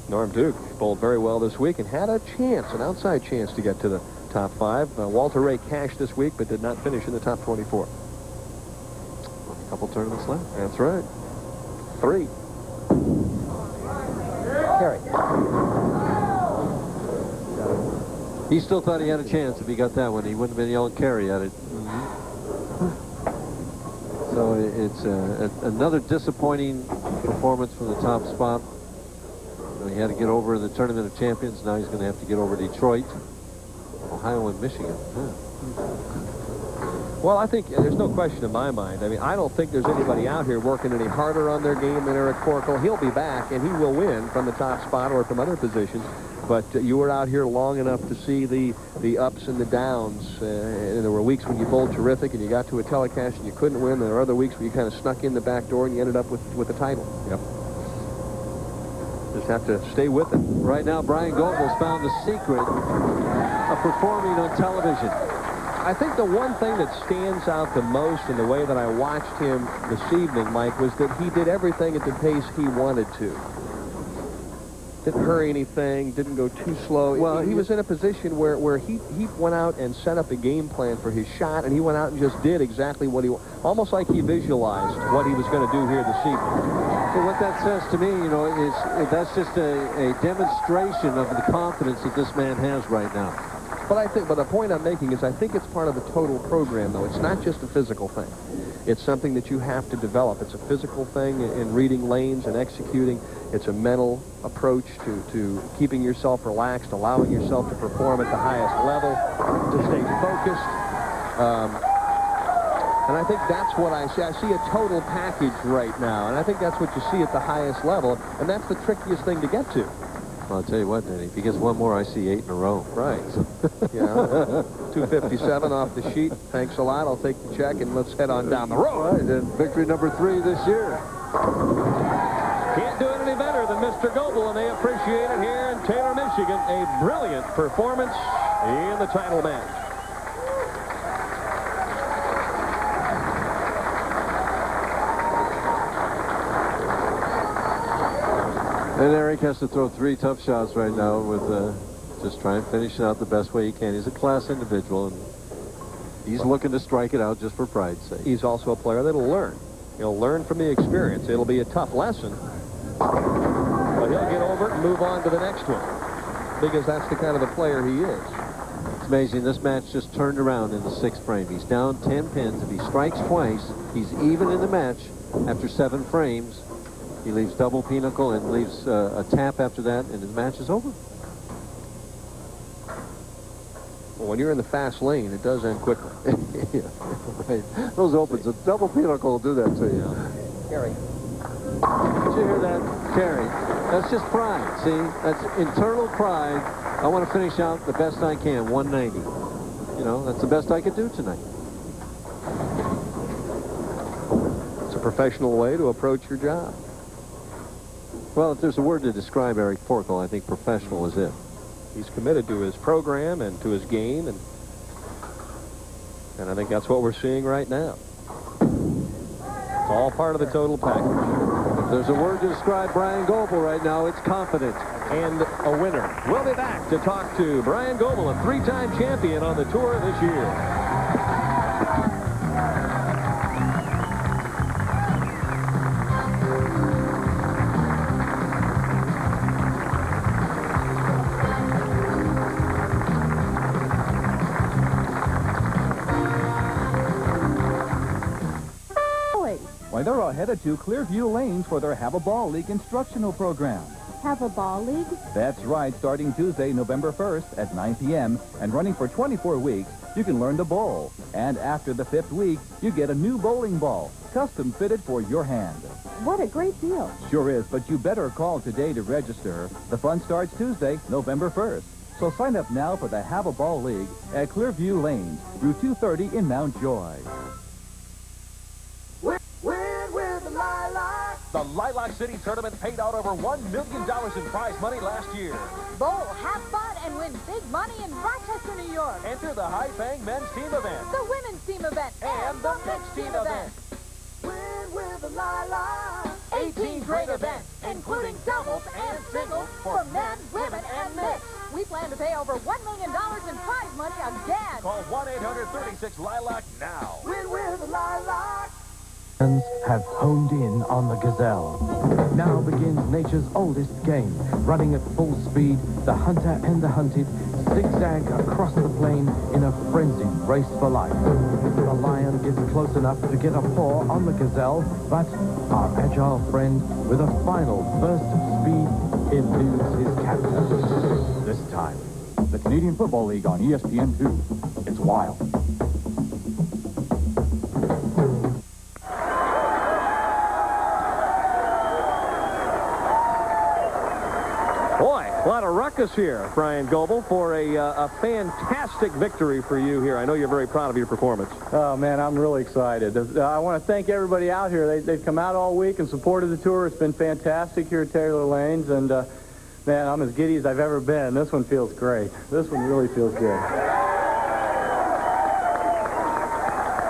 Norm Duke bowled very well this week and had a chance, an outside chance to get to the top 5. Walter Ray cashed this week, but did not finish in the top 24.
A couple tournaments left.
That's right. 3.
Carry.
He still thought he had a chance if he got that one. He wouldn't have been yelling carry at it. So it's another disappointing performance from the top spot. He had to get over in the Tournament of Champions. Now he's going to have to get over Detroit, Ohio, and Michigan. Yeah.
Well, I think there's no question in my mind. I mean, I don't think there's anybody out here working any harder on their game than Eric Forkel. He'll be back, and he will win from the top spot or from other positions. But you were out here long enough to see the ups and the downs. And there were weeks when you bowled terrific and you got to a telecast and you couldn't win. There were other weeks where you kind of snuck in the back door and you ended up with the title.
Yep.
Just have to stay with it.
Right now, Bryan Goebel's found the secret of performing on television.
I think the one thing that stands out the most in the way that I watched him this evening, Mike, was that he did everything at the pace he wanted to. Didn't hurry anything, didn't go too slow. Well, he was in a position where he went out and set up a game plan for his shot, and he went out and just did exactly what he wanted. Almost like he visualized what he was going to do here this evening.
So what that says to me, you know, is that's just a demonstration of the confidence that this man has right now.
But the point I'm making is I think it's part of the total program, though. It's not just a physical thing. It's something that you have to develop. It's a physical thing in reading lanes and executing. It's a mental approach to keeping yourself relaxed, allowing yourself to perform at the highest level, to stay focused. And I think that's what I see. I see a total package right now, and I think that's what you see at the highest level, and that's the trickiest thing to get to.
Well, I'll tell you what, Danny, if he gets one more, I see 8 in a row.
Right. Yeah. 257 off the sheet. Thanks a lot. I'll take the check, and let's head on down the road.
Right, and victory number 3 this year.
Can't do it any better than Mr. Goebel, and they appreciate it here in Taylor, Michigan. A brilliant performance in the title match.
And Eric has to throw 3 tough shots right now with just trying to finish it out the best way he can. He's a class individual, and he's looking to strike it out just for pride's sake.
He's also a player that'll learn. He'll learn from the experience. It'll be a tough lesson, but he'll get over it and move on to the next one, because that's the kind of a player he is.
It's amazing. This match just turned around in the 6th frame. He's down 10 pins. If he strikes twice, he's even in the match after 7 frames. He leaves double pinnacle and leaves a tap after that, and his match is over.
Well, when you're in the fast lane, it does end quickly.
Yeah, right. Those opens, a double pinnacle will do that to you.
Carry.
Did you hear that? Carry. That's just pride. See, that's internal pride. I want to finish out the best I can, 190. You know, that's the best I could do tonight.
It's a professional way to approach your job.
Well, if there's a word to describe Eric Forkel, I think professional is it.
He's committed to his program and to his game, and I think that's what we're seeing right now. It's all part of the total package.
If there's a word to describe Bryan Goebel right now, it's confident.
And a winner. We'll be back to talk to Bryan Goebel, a 3-time champion on the tour this year.
Why, they're all headed to Clearview Lanes for their Have a Ball League instructional program.
Have a ball league?
That's right, starting Tuesday, November 1st at 9 p.m. and running for 24 weeks, you can learn to bowl. And after the 5th week, you get a new bowling ball, custom fitted for your hand.
What a great deal.
Sure is, but you better call today to register. The fun starts Tuesday, November 1st. So sign up now for the Have a Ball League at Clearview Lanes, Route 230 in Mount Joy.
The Lilac City Tournament paid out over $1 million in prize money last year.
Bowl, have fun, and win big money in Rochester, New York.
Enter the High Fang Men's Team event.
The Women's Team event.
And the Mixed Team event.
Win with the Lilac. 18 great events, including doubles and singles for men, women, and mixed. We plan to pay over $1 million in prize money again.
Call 1-800-36-LILAC now.
Win with Lilac.
Fans have honed in on the gazelle. Now begins nature's oldest game. Running at full speed, the hunter and the hunted zigzag across the plain in a frenzied race for life. The lion gets close enough to get a paw on the gazelle, but our agile friend, with a final burst of speed, eludes his captor.
This time, the Canadian Football League on ESPN2. It's wild.
Boy, a lot of ruckus here, Bryan Goebel, for a fantastic victory for you here. I know you're very proud of your performance.
Oh, man, I'm really excited. I want to thank everybody out here. They've come out all week and supported the tour. It's been fantastic here at Taylor Lanes, and, man, I'm as giddy as I've ever been. This one feels great. This one really feels good.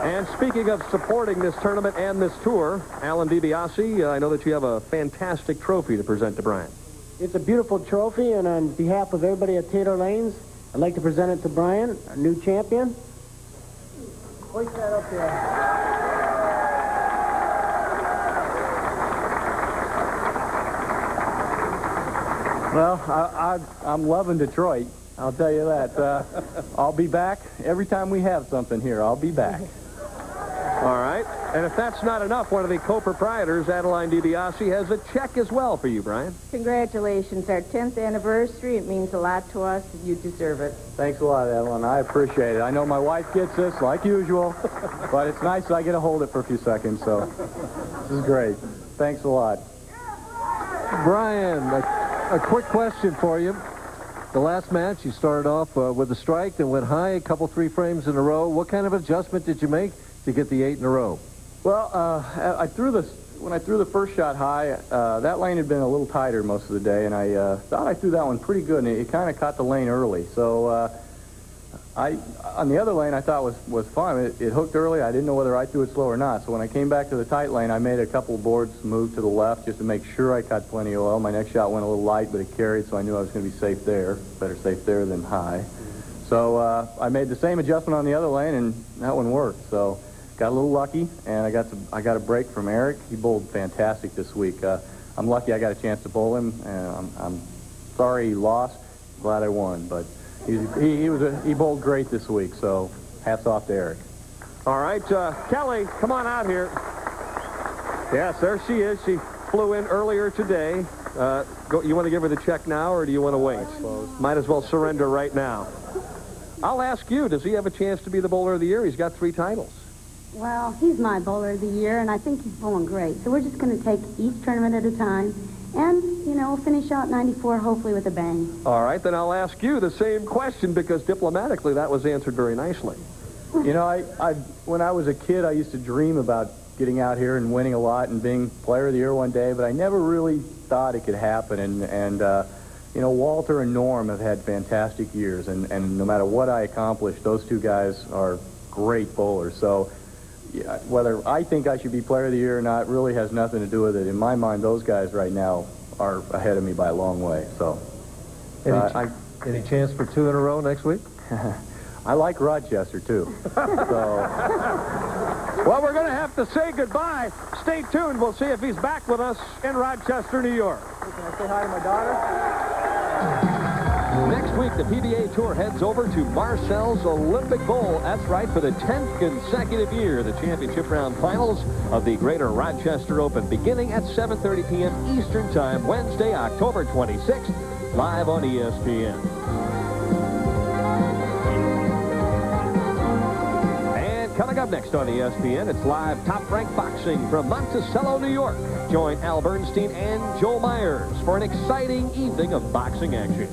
And speaking of supporting this tournament and this tour, Alan DiBiase, I know that you have a fantastic trophy to present to Bryan.
It's a beautiful trophy, and on behalf of everybody at Taylor Lanes, I'd like to present it to Bryan, our new champion. Hoist that up there.
Well, I'm loving Detroit. I'll tell you that. I'll be back every time we have something here. I'll be back.
All right. And if that's not enough, one of the co-proprietors, Adeline DiBiase, has a check as well for you, Bryan.
Congratulations. Our 10th anniversary. It means a lot to us. You deserve it.
Thanks a lot, Adeline. I appreciate it. I know my wife gets this, like usual, but it's nice that I get to hold it for a few seconds, so this is great. Thanks a lot.
Bryan, a quick question for you. The last match, you started off with a strike, then went high, a couple, 3 frames in a row. What kind of adjustment did you make to get the 8 in a row?
Well, when I threw the first shot high, that lane had been a little tighter most of the day, and I thought I threw that one pretty good, and it kind of caught the lane early. So on the other lane, I thought was fine. It hooked early. I didn't know whether I threw it slow or not. So when I came back to the tight lane, I made a couple of boards move to the left just to make sure I caught plenty of oil. My next shot went a little light, but it carried, so I knew I was going to be safe there. Better safe there than high. So I made the same adjustment on the other lane, and that one worked. So got a little lucky, and I got a break from Eric. He bowled fantastic this week. I'm lucky I got a chance to bowl him, and I'm sorry he lost. Glad I won, but he bowled great this week. So hats off to Eric.
All right, Kelly, come on out here. Yes, there she is. She flew in earlier today. You want to give her the check now, or do you want to wait? Might as well surrender right now. I'll ask you, does he have a chance to be the bowler of the year? He's got 3 titles.
Well, he's my bowler of the year, and I think he's bowling great. So we're just going to take each tournament at a time and, you know, finish out 94 hopefully with a bang.
All right, then I'll ask you the same question because diplomatically that was answered very nicely.
You know, when I was a kid, I used to dream about getting out here and winning a lot and being player of the year one day, but I never really thought it could happen. And you know, Walter and Norm have had fantastic years, and no matter what I accomplish, those 2 guys are great bowlers. So yeah, whether I think I should be player of the year or not really has nothing to do with it. In my mind, those guys right now are ahead of me by a long way. So,
any chance for 2 in a row next week?
I like Rochester too.
Well, we're going to have to say goodbye. Stay tuned. We'll see if he's back with us in Rochester, New York.
Can I say hi to my daughter?
Next week, the PBA Tour heads over to Marcel's Olympic Bowl. That's right, for the 10th consecutive year, the championship round finals of the Greater Rochester Open, beginning at 7:30 p.m. Eastern Time, Wednesday, October 26th, live on ESPN. And coming up next on ESPN, it's live Top Rank Boxing from Monticello, New York. Join Al Bernstein and Joel Myers for an exciting evening of boxing action.